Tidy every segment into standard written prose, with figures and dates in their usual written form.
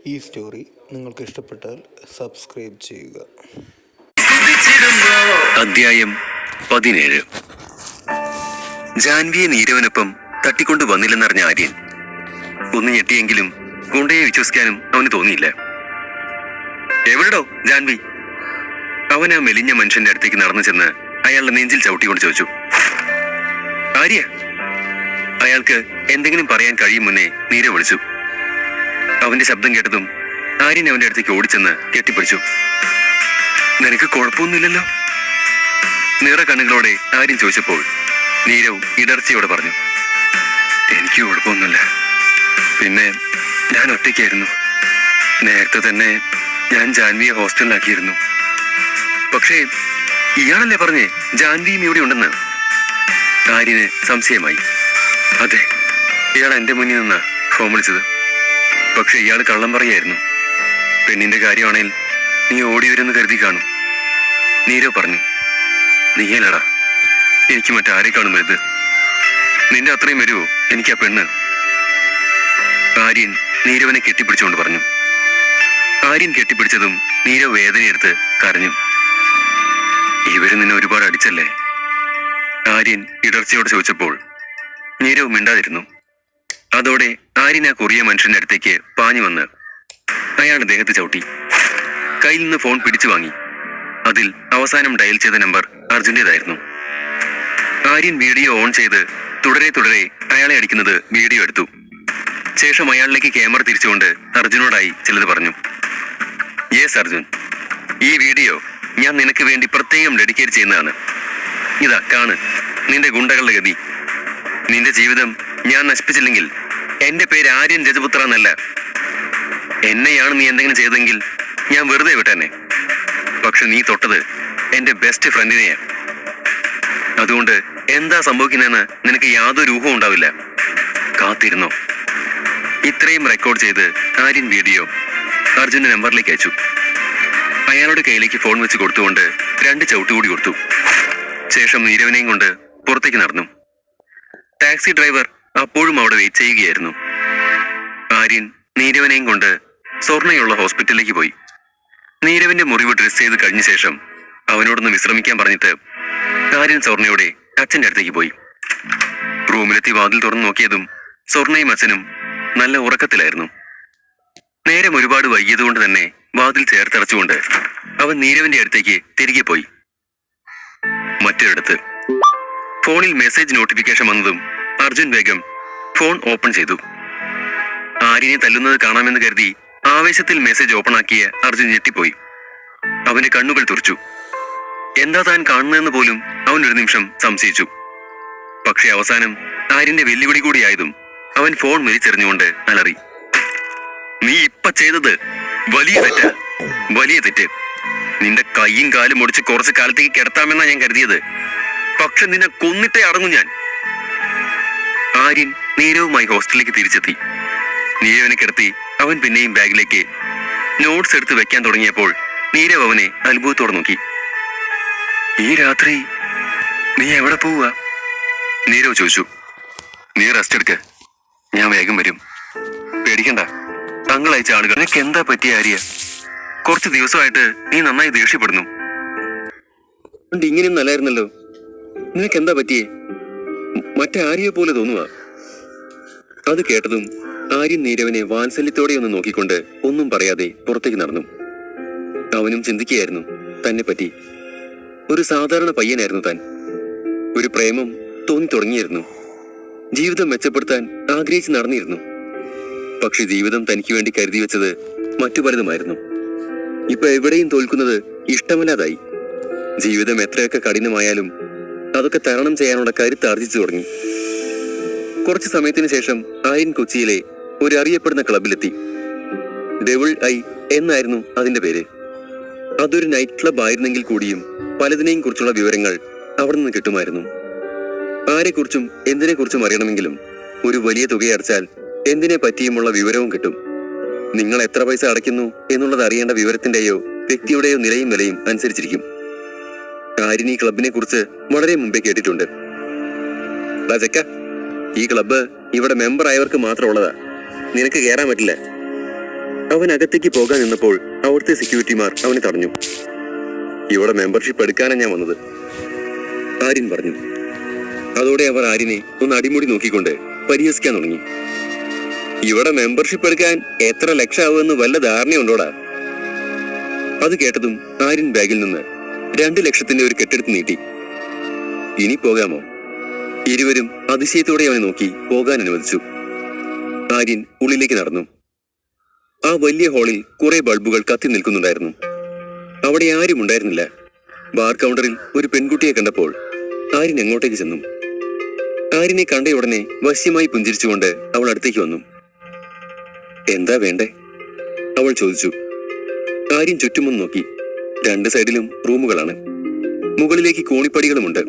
ഈ സ്റ്റോറി നിങ്ങൾക്ക് ഇഷ്ടപ്പെട്ടാൽ സബ്സ്ക്രൈബ് ചെയ്യുക. അധ്യായം 17. ജാൻവിയെ നീരവനൊപ്പം തട്ടിക്കൊണ്ടു വന്നില്ലെന്നറിഞ്ഞ ആര്യൻ ഒന്ന് ഞെട്ടിയെങ്കിലും ഗുണ്ടയെ വിശ്വസിക്കാനും അവന് തോന്നിയില്ല. എവിടെടോ ജാൻവി? അവൻ ആ മെലിഞ്ഞ മനുഷ്യന്റെ അടുത്തേക്ക് നടന്നു ചെന്ന് അയാളുടെ നെഞ്ചിൽ ചവിട്ടിക്കൊണ്ട് ചോദിച്ചു. ആര്യ? അയാൾക്ക് എന്തെങ്കിലും പറയാൻ കഴിയും മുന്നേ നീരവ് വിളിച്ചു. അവന്റെ ശബ്ദം കേട്ടതും ആര്യൻ അവന്റെ അടുത്തേക്ക് ഓടിച്ചെന്ന് കെട്ടിപ്പിടിച്ചു. നിനക്ക് കുഴപ്പമൊന്നുമില്ലല്ലോ? നിറ കണ്ണുകളോടെ ആര്യൻ ചോദിച്ചപ്പോൾ നീരവ് ഇടർച്ചയോടെ പറഞ്ഞു, എനിക്ക് കുഴപ്പമൊന്നുമില്ല. പിന്നെ ഞാൻ ഒറ്റയ്ക്കായിരുന്നു. നേരത്തെ തന്നെ ഞാൻ ജാൻവിയെ ഹോസ്റ്റലിലാക്കിയിരുന്നു. പക്ഷേ ഇയാളല്ലേ പറഞ്ഞേ ജാൻവിയും ഇവിടെ ഉണ്ടെന്ന്? ആര്യന് സംശയമായി. അതെ, ഇയാൾ എന്റെ മുന്നിൽ നിന്നാ ഫോൺ വിളിച്ചത്. പക്ഷെ ഇയാൾ കള്ളം പറയായിരുന്നു. പെണ്ണിന്റെ കാര്യമാണെങ്കിൽ നീ ഓടി വരുമെന്ന് കരുതി കാണും. നീരവ് പറഞ്ഞു. നീയല്ലടാ, എനിക്ക് മറ്റാരെ കാണും ഇത്. നിന്റെ അത്രയും വരുമോ എനിക്ക് ആ പെണ്ണ്? ആര്യൻ നീരവനെ കെട്ടിപ്പിടിച്ചുകൊണ്ട് പറഞ്ഞു. ആര്യൻ കെട്ടിപ്പിടിച്ചതും നീരവ് വേദനയെടുത്ത് കരഞ്ഞു. ഇവര് നിന്നെ ഒരുപാട് അടിച്ചല്ലേ? ആര്യൻ ഇടർച്ചയോട് ചോദിച്ചപ്പോൾ നീരവ് മിണ്ടാതിരുന്നു. അതോടെ ആര്യൻ ആ കുറിയ മനുഷ്യന്റെ അടുത്തേക്ക് പാഞ്ഞു വന്ന് അയാളുടെ ദേഹത്ത് ചവിട്ടി. കയ്യിൽ നിന്ന് ഫോൺ പിടിച്ചു വാങ്ങി. അതിൽ അവസാനം ഡയൽ ചെയ്ത നമ്പർ അർജുന്റേതായിരുന്നു. ആര്യൻ വീഡിയോ ഓൺ ചെയ്ത് തുടരെ തുടരെ അയാളെ അടിക്കുന്നത് വീഡിയോ എടുത്തു. ശേഷം അയാളിലേക്ക് ക്യാമറ തിരിച്ചുകൊണ്ട് അർജുനോടായി ചിലത് പറഞ്ഞു. യെസ് അർജുൻ, ഈ വീഡിയോ ഞാൻ നിനക്ക് വേണ്ടി പ്രത്യേകം ഡെഡിക്കേറ്റ് ചെയ്യുന്നതാണ്. ഇതാ കാണ് നിന്റെ ഗുണ്ടകളുടെ ഗതി. നിന്റെ ജീവിതം ഞാൻ നശിപ്പിച്ചില്ലെങ്കിൽ എന്റെ പേര് ആര്യൻ രജപുത്ര എന്നല്ല. എന്നെയാണ് നീ എന്തെങ്കിലും ചെയ്തെങ്കിൽ ഞാൻ വെറുതെ വിട്ടെന്നെ. പക്ഷെ നീ തൊട്ടത് എന്റെ ബെസ്റ്റ് ഫ്രണ്ടിനെയാ. അതുകൊണ്ട് എന്താ സംഭവിക്കുന്നതെന്ന് നിനക്ക് യാതൊരു ഊഹവും ഉണ്ടാവില്ല. കാത്തിരുന്നോ. ഇത്രയും റെക്കോർഡ് ചെയ്ത് ആര്യൻ വീഡിയോ അർജുന്റെ നമ്പറിലേക്ക് അയച്ചു. അയാളുടെ കയ്യിലേക്ക് ഫോൺ വെച്ച് കൊടുത്തുകൊണ്ട് 2 ചവിട്ടുകൂടി കൊടുത്തു. ശേഷം നീരവനെയും കൊണ്ട് പുറത്തേക്ക് നടന്നു. ടാക്സി ഡ്രൈവർ അപ്പോഴും അവിടെ വെയിറ്റ് ചെയ്യുകയായിരുന്നു. ആര്യൻ നീരവനെയും കൊണ്ട് സ്വർണ്ണയുള്ള ഹോസ്പിറ്റലിലേക്ക് പോയി. നീരവിന്റെ മുറിവ് ഡ്രസ് ചെയ്ത് കഴിഞ്ഞ ശേഷം അവനോടൊന്ന് വിശ്രമിക്കാൻ പറഞ്ഞിട്ട് ആര്യൻ സ്വർണ്ണയോടെ അച്ഛന്റെ അടുത്തേക്ക് പോയി. റൂമിലെത്തി വാതിൽ തുറന്നു നോക്കിയതും സ്വർണ്ണയും അച്ഛനും നല്ല ഉറക്കത്തിലായിരുന്നു. നേരം ഒരുപാട് വൈകിയതുകൊണ്ട് തന്നെ വാതിൽ ചേർത്തടച്ചുകൊണ്ട് അവൻ നീരവിന്റെ അടുത്തേക്ക് തിരികെ പോയി. മറ്റൊരിടത്ത് ഫോണിൽ മെസ്സേജ് നോട്ടിഫിക്കേഷൻ വന്നതും അർജുൻ വേഗം ഫോൺ ഓപ്പൺ ചെയ്തു. ആര്യനെ തല്ലുന്നത് കാണാമെന്ന് കരുതി ആവേശത്തിൽ മെസ്സേജ് ഓപ്പൺ ആക്കിയ അർജുൻ ഞെട്ടിപ്പോയി. അവന്റെ കണ്ണുകൾ തുറച്ചു. എന്താ താൻ കാണുന്നതെന്ന് പോലും അവൻ ഒരു നിമിഷം സംശയിച്ചു. പക്ഷെ അവസാനം ആര്യന്റെ വെല്ലുവിളി കൂടിയായതും അവൻ ഫോൺ വലിച്ചെറിഞ്ഞുകൊണ്ട് അലറി. നീ ഇപ്പൊ ചെയ്തത് വലിയ തെറ്റാ, വലിയ തെറ്റ്. നിന്റെ കൈയും കാലും ഒടിച്ച് കുറച്ച് കാലത്തേക്ക് കിടത്താമെന്നാ ഞാൻ കരുതിയത്. പക്ഷെ നിന്നെ കൊന്നിട്ടേ അടങ്ങും ഞാൻ. ആര്യൻ നീരവുമായി ഹോസ്റ്റലിലേക്ക് തിരിച്ചെത്തി. നീരവനെ കിടത്തി അവൻ പിന്നെയും ബാഗിലേക്ക് നോട്ട്സ് എടുത്ത് വെക്കാൻ തുടങ്ങിയപ്പോൾ നീരവ് അവനെ അത്ഭുതത്തോടെ നോക്കി. ഈ രാത്രി നീ എവിടെ പോവുക? നീരവ് ചോദിച്ചു. നീ റെസ്റ്റ് എടുക്ക, ഞാൻ വേഗം വരും. പേടിക്കണ്ട, തങ്ങൾ അയച്ച ആളുകൾ. നിനക്ക് എന്താ പറ്റിയ ആര്യ? കുറച്ച് ദിവസമായിട്ട് നീ നന്നായി ദേഷ്യപ്പെടുന്നു. ഇങ്ങനെയൊന്നും അല്ലായിരുന്നല്ലോ. നിനക്കെന്താ പറ്റിയേ? മറ്റേ ആര്യയെ പോലെ തോന്നുക. അത് കേട്ടതും ആര്യൻ നീരവനെ വാത്സല്യത്തോടെ ഒന്ന് നോക്കിക്കൊണ്ട് ഒന്നും പറയാതെ പുറത്തേക്ക് നടന്നു. അവനും ചിന്തിക്കുകയായിരുന്നു തന്നെ പറ്റി. ഒരു സാധാരണ പയ്യനായിരുന്നു താൻ. ഒരു പ്രേമം തോന്നി തുടങ്ങിയിരുന്നു. ജീവിതം മെച്ചപ്പെടുത്താൻ ആഗ്രഹിച്ച് നടന്നിരുന്നു. പക്ഷെ ജീവിതം തനിക്ക് വേണ്ടി കരുതി വെച്ചത് മറ്റു പലതുമായിരുന്നു. ഇപ്പൊ എവിടെയും തോൽക്കുന്നത് ഇഷ്ടമല്ലാതായി. ജീവിതം എത്രയൊക്കെ കഠിനമായാലും അതൊക്കെ തരണം ചെയ്യാനുള്ള കരുത്ത് ആർജിച്ചു തുടങ്ങി. കുറച്ചു സമയത്തിന് ശേഷം ആര്യൻ കൊച്ചിയിലെ ഒരു അറിയപ്പെടുന്ന ക്ലബിലെത്തി. ഡെവിൾ ഐ എന്നായിരുന്നു അതിന്റെ പേര്. അതൊരു നൈറ്റ് ക്ലബ് ആയിരുന്നെങ്കിൽ കൂടിയും പലതിനെയും കുറിച്ചുള്ള വിവരങ്ങൾ അവിടെ നിന്ന് കിട്ടുമായിരുന്നു. ആരെക്കുറിച്ചും എന്തിനെക്കുറിച്ചും അറിയണമെങ്കിലും ഒരു വലിയ തുകയടച്ചാൽ എന്തിനെ പറ്റിയുമുള്ള വിവരവും കിട്ടും. നിങ്ങൾ എത്ര പൈസ അടയ്ക്കുന്നു എന്നുള്ളത് അറിയേണ്ട വിവരത്തിന്റെയോ വ്യക്തിയുടെയോ നിലയും വിലയും അനുസരിച്ചിരിക്കും. ആര്യൻ ഈ ക്ലബിനെ കുറിച്ച് വളരെ മുമ്പേ കേട്ടിട്ടുണ്ട്. രാജക്ക, ഈ ക്ലബ്ബ് ഇവിടെ മെമ്പർ ആയവർക്ക് മാത്രമുള്ളതാ. നിനക്ക് കയറാൻ പറ്റില്ല. അവൻ അകത്തേക്ക് പോകാൻ നിന്നപ്പോൾ അവിടുത്തെ സെക്യൂരിറ്റിമാർ അവനെ തടഞ്ഞു. ഇവിടെ മെമ്പർഷിപ്പ് എടുക്കാനാണ് ഞാൻ വന്നത്, ആര്യൻ പറഞ്ഞു. അതോടെ അവർ ആര്യനെ ഒന്ന് അടിമുടി നോക്കിക്കൊണ്ട് പരിഹസിക്കാൻ തുടങ്ങി. ഇവിടെ മെമ്പർഷിപ്പ് എടുക്കാൻ എത്ര ലക്ഷം ആവുമെന്ന് വല്ല ധാരണയുണ്ടോടാ? അത് കേട്ടതും ആര്യൻ ബാഗിൽ നിന്ന് 2 ലക്ഷത്തിന്റെ ഒരു കെട്ടെടുത്ത് നീട്ടി. ഇനി പോകാമോ? ഇരുവരും അതിശയത്തോടെ അവനെ നോക്കി പോകാൻ അനുവദിച്ചു. ആര്യൻ ഉള്ളിലേക്ക് നടന്നു. ആ വലിയ ഹാളിൽ കുറെ ബൾബുകൾ കത്തി നിൽക്കുന്നുണ്ടായിരുന്നു. അവിടെ ആരും ഉണ്ടായിരുന്നില്ല. ബാർ കൗണ്ടറിൽ ഒരു പെൺകുട്ടിയെ കണ്ടപ്പോൾ ആര്യൻ എങ്ങോട്ടേക്ക് ചെന്നു. ആര്യനെ കണ്ടയുടനെ വശ്യമായി പുഞ്ചിരിച്ചുകൊണ്ട് അവൾ അടുത്തേക്ക് വന്നു. എന്താ വേണ്ടേ? അവൾ ചോദിച്ചു. ആര്യൻ ചുറ്റുമൊന്ന് നോക്കി. 2 സൈഡിലും റൂമുകളാണ്. മുകളിലേക്ക് കോണിപ്പടികളുമുണ്ട്.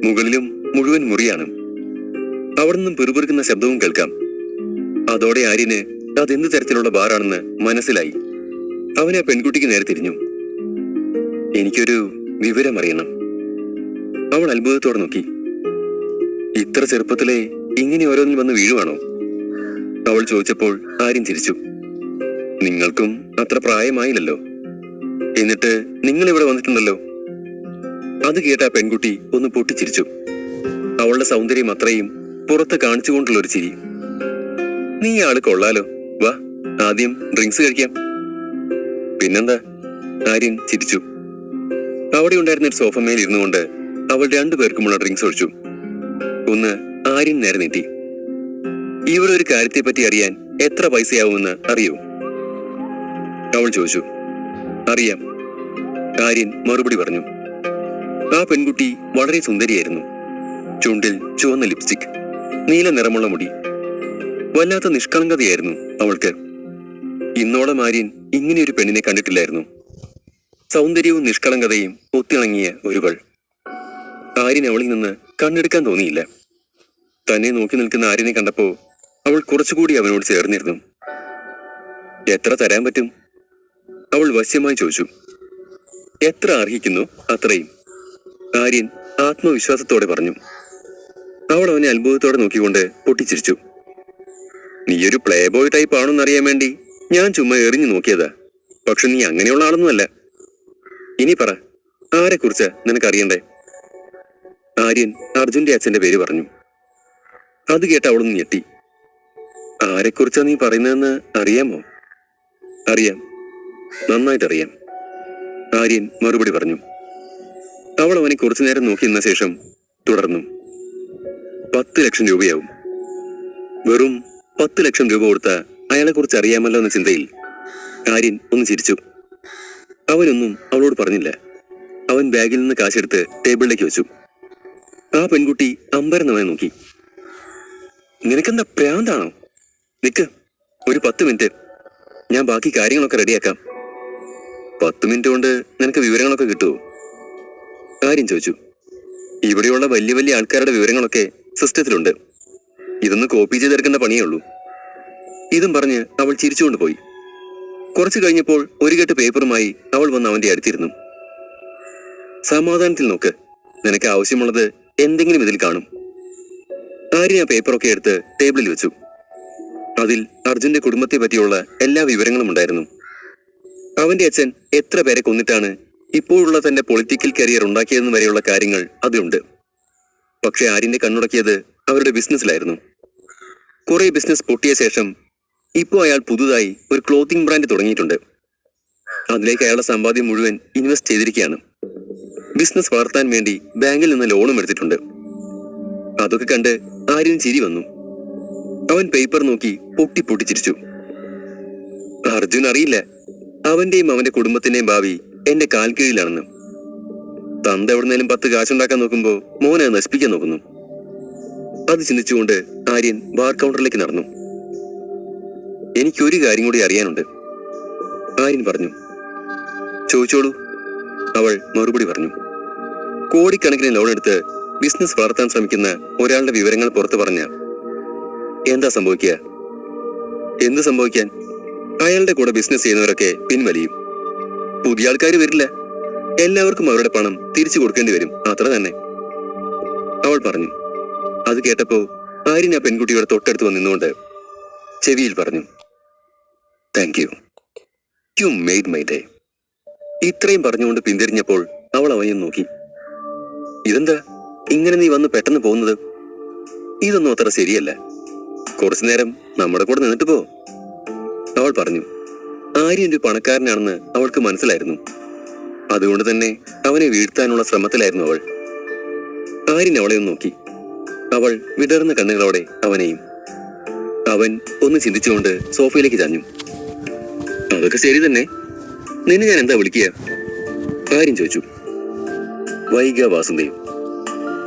മുകളിലും മുഴുവൻ മുറിയാണ്. അവിടെ നിന്നും പിറുപിറുക്കുന്ന ശബ്ദവും കേൾക്കാം. അതോടെ ആര്യന് അതെന്ത് തരത്തിലുള്ള ബാറാണെന്ന് മനസ്സിലായി. അവൻ ആ പെൺകുട്ടിക്ക് നേരെ തിരിഞ്ഞു. എനിക്കൊരു വിവരം അറിയണം. അവൾ അത്ഭുതത്തോടെ നോക്കി. ഇത്ര ചെറുപ്പത്തിലെ ഇങ്ങനെ ഓരോന്നിൽ വന്ന് വീഴുവാണോ? അവൾ ചോദിച്ചപ്പോൾ ആര്യൻ ചിരിച്ചു. നിങ്ങൾക്കും അത്ര പ്രായമായില്ലല്ലോ, എന്നിട്ട് നിങ്ങൾ ഇവിടെ വന്നിട്ടുണ്ടല്ലോ. അത് കേട്ട ആ പെൺകുട്ടി ഒന്ന് പൊട്ടിച്ചിരിച്ചു. അവളുടെ സൗന്ദര്യം അത്രയും പുറത്ത് കാണിച്ചുകൊണ്ടുള്ള ഒരു ചിരി. നീ ആള് കൊള്ളാലോ, വാ ആദ്യം ഡ്രിങ്ക്സ് കഴിക്കാം. പിന്നെന്താ? ആര്യൻ ചിരിച്ചു. അവിടെ ഉണ്ടായിരുന്ന ഒരു സോഫമേൽ ഇരുന്നു കൊണ്ട് അവൾ 2 പേർക്കുമുള്ള ഡ്രിങ്ക്സ് ഒഴിച്ചു. ഒന്ന് ആര്യൻ നേരെ നീട്ടി. ഇവിടെ ഒരു കാര്യത്തെ പറ്റി അറിയാൻ എത്ര പൈസയാവുമെന്ന് അറിയൂ? അവൾ ചോദിച്ചു. അറിയാം, ആര്യൻ മറുപടി പറഞ്ഞു. ആ പെൺകുട്ടി വളരെ സുന്ദരിയായിരുന്നു. ചുണ്ടിൽ ചുവന്ന ലിപ്സ്റ്റിക്, നീല നിറമുള്ള മുടി. വല്ലാത്ത നിഷ്കളങ്കതയായിരുന്നു അവൾക്ക്. ഇന്നോളം ആര്യൻ ഇങ്ങനെയൊരു പെണ്ണിനെ കണ്ടിട്ടില്ലായിരുന്നു. സൗന്ദര്യവും നിഷ്കളങ്കതയും ഒത്തിണങ്ങിയ ഒരുവൾ. ആര്യൻ അവളിൽ നിന്ന് കണ്ണെടുക്കാൻ തോന്നിയില്ല. തന്നെ നോക്കി നിൽക്കുന്ന ആര്യനെ കണ്ടപ്പോ അവൾ കുറച്ചുകൂടി അവനോട് ചേർന്നിരുന്നു. എത്ര തരാൻ പറ്റും? അവൾ വശ്യമായി ചോദിച്ചു. എത്ര അർഹിക്കുന്നു അത്രയും, ആര്യൻ ആത്മവിശ്വാസത്തോടെ പറഞ്ഞു. അവൾ അവനെ അത്ഭുതത്തോടെ നോക്കിക്കൊണ്ട് പൊട്ടിച്ചിരിച്ചു. നീയൊരു പ്ലേ ബോയ് ടൈപ്പ് ആണെന്നറിയാൻ വേണ്ടി ഞാൻ ചുമ്മാ എറിഞ്ഞു നോക്കിയതാ. പക്ഷെ നീ അങ്ങനെയുള്ള ആളൊന്നുമല്ല. ഇനി പറ, ആരെക്കുറിച്ചാ നിനക്കറിയണ്ടേ? ആര്യൻ അർജുന്റെ അച്ഛന്റെ പേര് പറഞ്ഞു. അത് കേട്ട് അവളൊന്ന് ഞെട്ടി. ആരെക്കുറിച്ചാ നീ പറയുന്നതെന്ന് അറിയാമോ? അറിയാം, നന്നായിട്ടറിയാം, ആര്യൻ മറുപടി പറഞ്ഞു. അവൾ അവനെ കുറച്ചു നേരം നോക്കി നിന്ന ശേഷം തുടർന്നു. 10 ലക്ഷം രൂപയാവും. വെറും 10 ലക്ഷം രൂപ കൊടുത്ത അയാളെ കുറിച്ച് അറിയാമല്ലോ എന്ന ചിന്തയിൽ ആര്യൻ ഒന്ന് ചിരിച്ചു. അവനൊന്നും അവളോട് പറഞ്ഞില്ല. അവൻ ബാഗിൽ നിന്ന് കാശെടുത്ത് ടേബിളിലേക്ക് വെച്ചു. ആ പെൺകുട്ടി അമ്പരന്നവനെ നോക്കി. നിനക്കെന്താ പ്രാന്താണോ? നിക്ക്, ഒരു 10 മിനിറ്റ്, ഞാൻ ബാക്കി കാര്യങ്ങളൊക്കെ റെഡിയാക്കാം. 10 മിനിറ്റ് കൊണ്ട് നിനക്ക് വിവരങ്ങളൊക്കെ കിട്ടുമോ? ആര്യൻ ചോദിച്ചു. ഇവിടെയുള്ള വലിയ വലിയ ആൾക്കാരുടെ വിവരങ്ങളൊക്കെ സിസ്റ്റത്തിലുണ്ട്. ഇതൊന്ന് കോപ്പി ചെയ്തെടുക്കേണ്ട പണിയേ ഉള്ളൂ. ഇതും പറഞ്ഞ് അവൾ ചിരിച്ചുകൊണ്ട് പോയി. കുറച്ചു കഴിഞ്ഞപ്പോൾ ഒരു കെട്ട് പേപ്പറുമായി അവൾ വന്ന് അവന്റെ അടുത്തിരുന്നു. സമാധാനത്തിൽ നോക്ക്, നിനക്ക് ആവശ്യമുള്ളത് എന്തെങ്കിലും ഇതിൽ കാണും. ആര്യൻ ആ പേപ്പറൊക്കെ എടുത്ത് ടേബിളിൽ വെച്ചു. അതിൽ അർജുന്റെ കുടുംബത്തെ പറ്റിയുള്ള എല്ലാ വിവരങ്ങളും ഉണ്ടായിരുന്നു. അവന്റെ അച്ഛൻ എത്ര പേരെ കൊന്നിട്ടാണ് ഇപ്പോഴുള്ള തന്റെ പൊളിറ്റിക്കൽ കരിയർ ഉണ്ടാക്കിയതെന്ന് വരെയുള്ള കാര്യങ്ങൾ അതിലുണ്ട്. പക്ഷെ ആര്യന്റെ കണ്ണുടക്കിയത് അവരുടെ ബിസിനസ്സിലായിരുന്നു. കുറെ ബിസിനസ് പൊട്ടിയ ശേഷം ഇപ്പോൾ അയാൾ പുതുതായി ഒരു ക്ലോത്തിങ് ബ്രാൻഡ് തുടങ്ങിയിട്ടുണ്ട്. അതിലേക്ക് അയാളുടെ സമ്പാദ്യം മുഴുവൻ ഇൻവെസ്റ്റ് ചെയ്തിരിക്കുകയാണ്. ബിസിനസ് വളർത്താൻ വേണ്ടി ബാങ്കിൽ നിന്ന് ലോണും എടുത്തിട്ടുണ്ട്. അതൊക്കെ കണ്ട് ആര്യൻ ചിരി വന്നു. അവൻ പേപ്പർ നോക്കി പൊട്ടിച്ചിരിച്ചു. അർജുൻ അറിയില്ല, അവന്റെയും അവന്റെ കുടുംബത്തിന്റെയും ഭാവി എന്റെ കാൽ കീഴിലാണെന്ന്. തന്ത എവിടുന്നേലും 10 കാശുണ്ടാക്കാൻ നോക്കുമ്പോ മോനെ നശിപ്പിക്കാൻ നോക്കുന്നു. അത് ചിന്തിച്ചുകൊണ്ട് ആര്യൻ ബാർ കൗണ്ടറിലേക്ക് നടന്നു. എനിക്കൊരു കാര്യം കൂടി അറിയാനുണ്ട്, ആര്യൻ പറഞ്ഞു. ചോദിച്ചോളൂ, അവൾ മറുപടി പറഞ്ഞു. കോടിക്കണക്കിന് ലോൺ എടുത്ത് ബിസിനസ് വളർത്താൻ ശ്രമിക്കുന്ന ഒരാളുടെ വിവരങ്ങൾ പുറത്തു പറഞ്ഞ എന്താ സംഭവിക്കുക? എന്ത് സംഭവിക്കാൻ? അയാളുടെ കൂടെ ബിസിനസ് ചെയ്യുന്നവരൊക്കെ പിൻവലിയും. പുതിയ ആൾക്കാർ വരില്ല. എല്ലാവർക്കും അവരുടെ പണം തിരിച്ചു കൊടുക്കേണ്ടി വരും, അത്ര തന്നെ, അവൾ പറഞ്ഞു. അത് കേട്ടപ്പോ ആര്യൻ ആ പെൺകുട്ടിയുടെ തൊട്ടടുത്ത് വന്നിന്നുകൊണ്ട് ചെവിയിൽ പറഞ്ഞു. Thank you. You made my day. ഇത്രയും പറഞ്ഞുകൊണ്ട് പിന്തിരിഞ്ഞപ്പോൾ അവൾ അവനെ നോക്കി. ഇതെന്താ ഇങ്ങനെ നീ വന്ന് പെട്ടെന്ന് പോകുന്നത്? ഇതൊന്നും അത്ര ശരിയല്ല. കുറച്ചു നേരം നമ്മുടെ കൂടെ നിന്നിട്ട് പോ. അവൾ പറഞ്ഞു. ആര്യൻ ഒരു പണക്കാരനാണെന്ന് അവൾക്ക് മനസ്സിലായിരുന്നു. അതുകൊണ്ട് തന്നെ അവനെ വീഴ്ത്താനുള്ള ശ്രമത്തിലായിരുന്നു അവൾ. ആര്യൻ അവളെയും നോക്കി. അവൾ വിടർന്ന കണ്ണുകളോടെ അവനെയും. അവൻ ഒന്ന് ചിന്തിച്ചുകൊണ്ട് സോഫയിലേക്ക് ചാഞ്ഞു. അതൊക്കെ ശരി തന്നെ. നിന്നെ ഞാൻ എന്താ വിളിക്കുക? ആര്യൻ ചോദിച്ചു. വൈഗ വാസുദേവ്.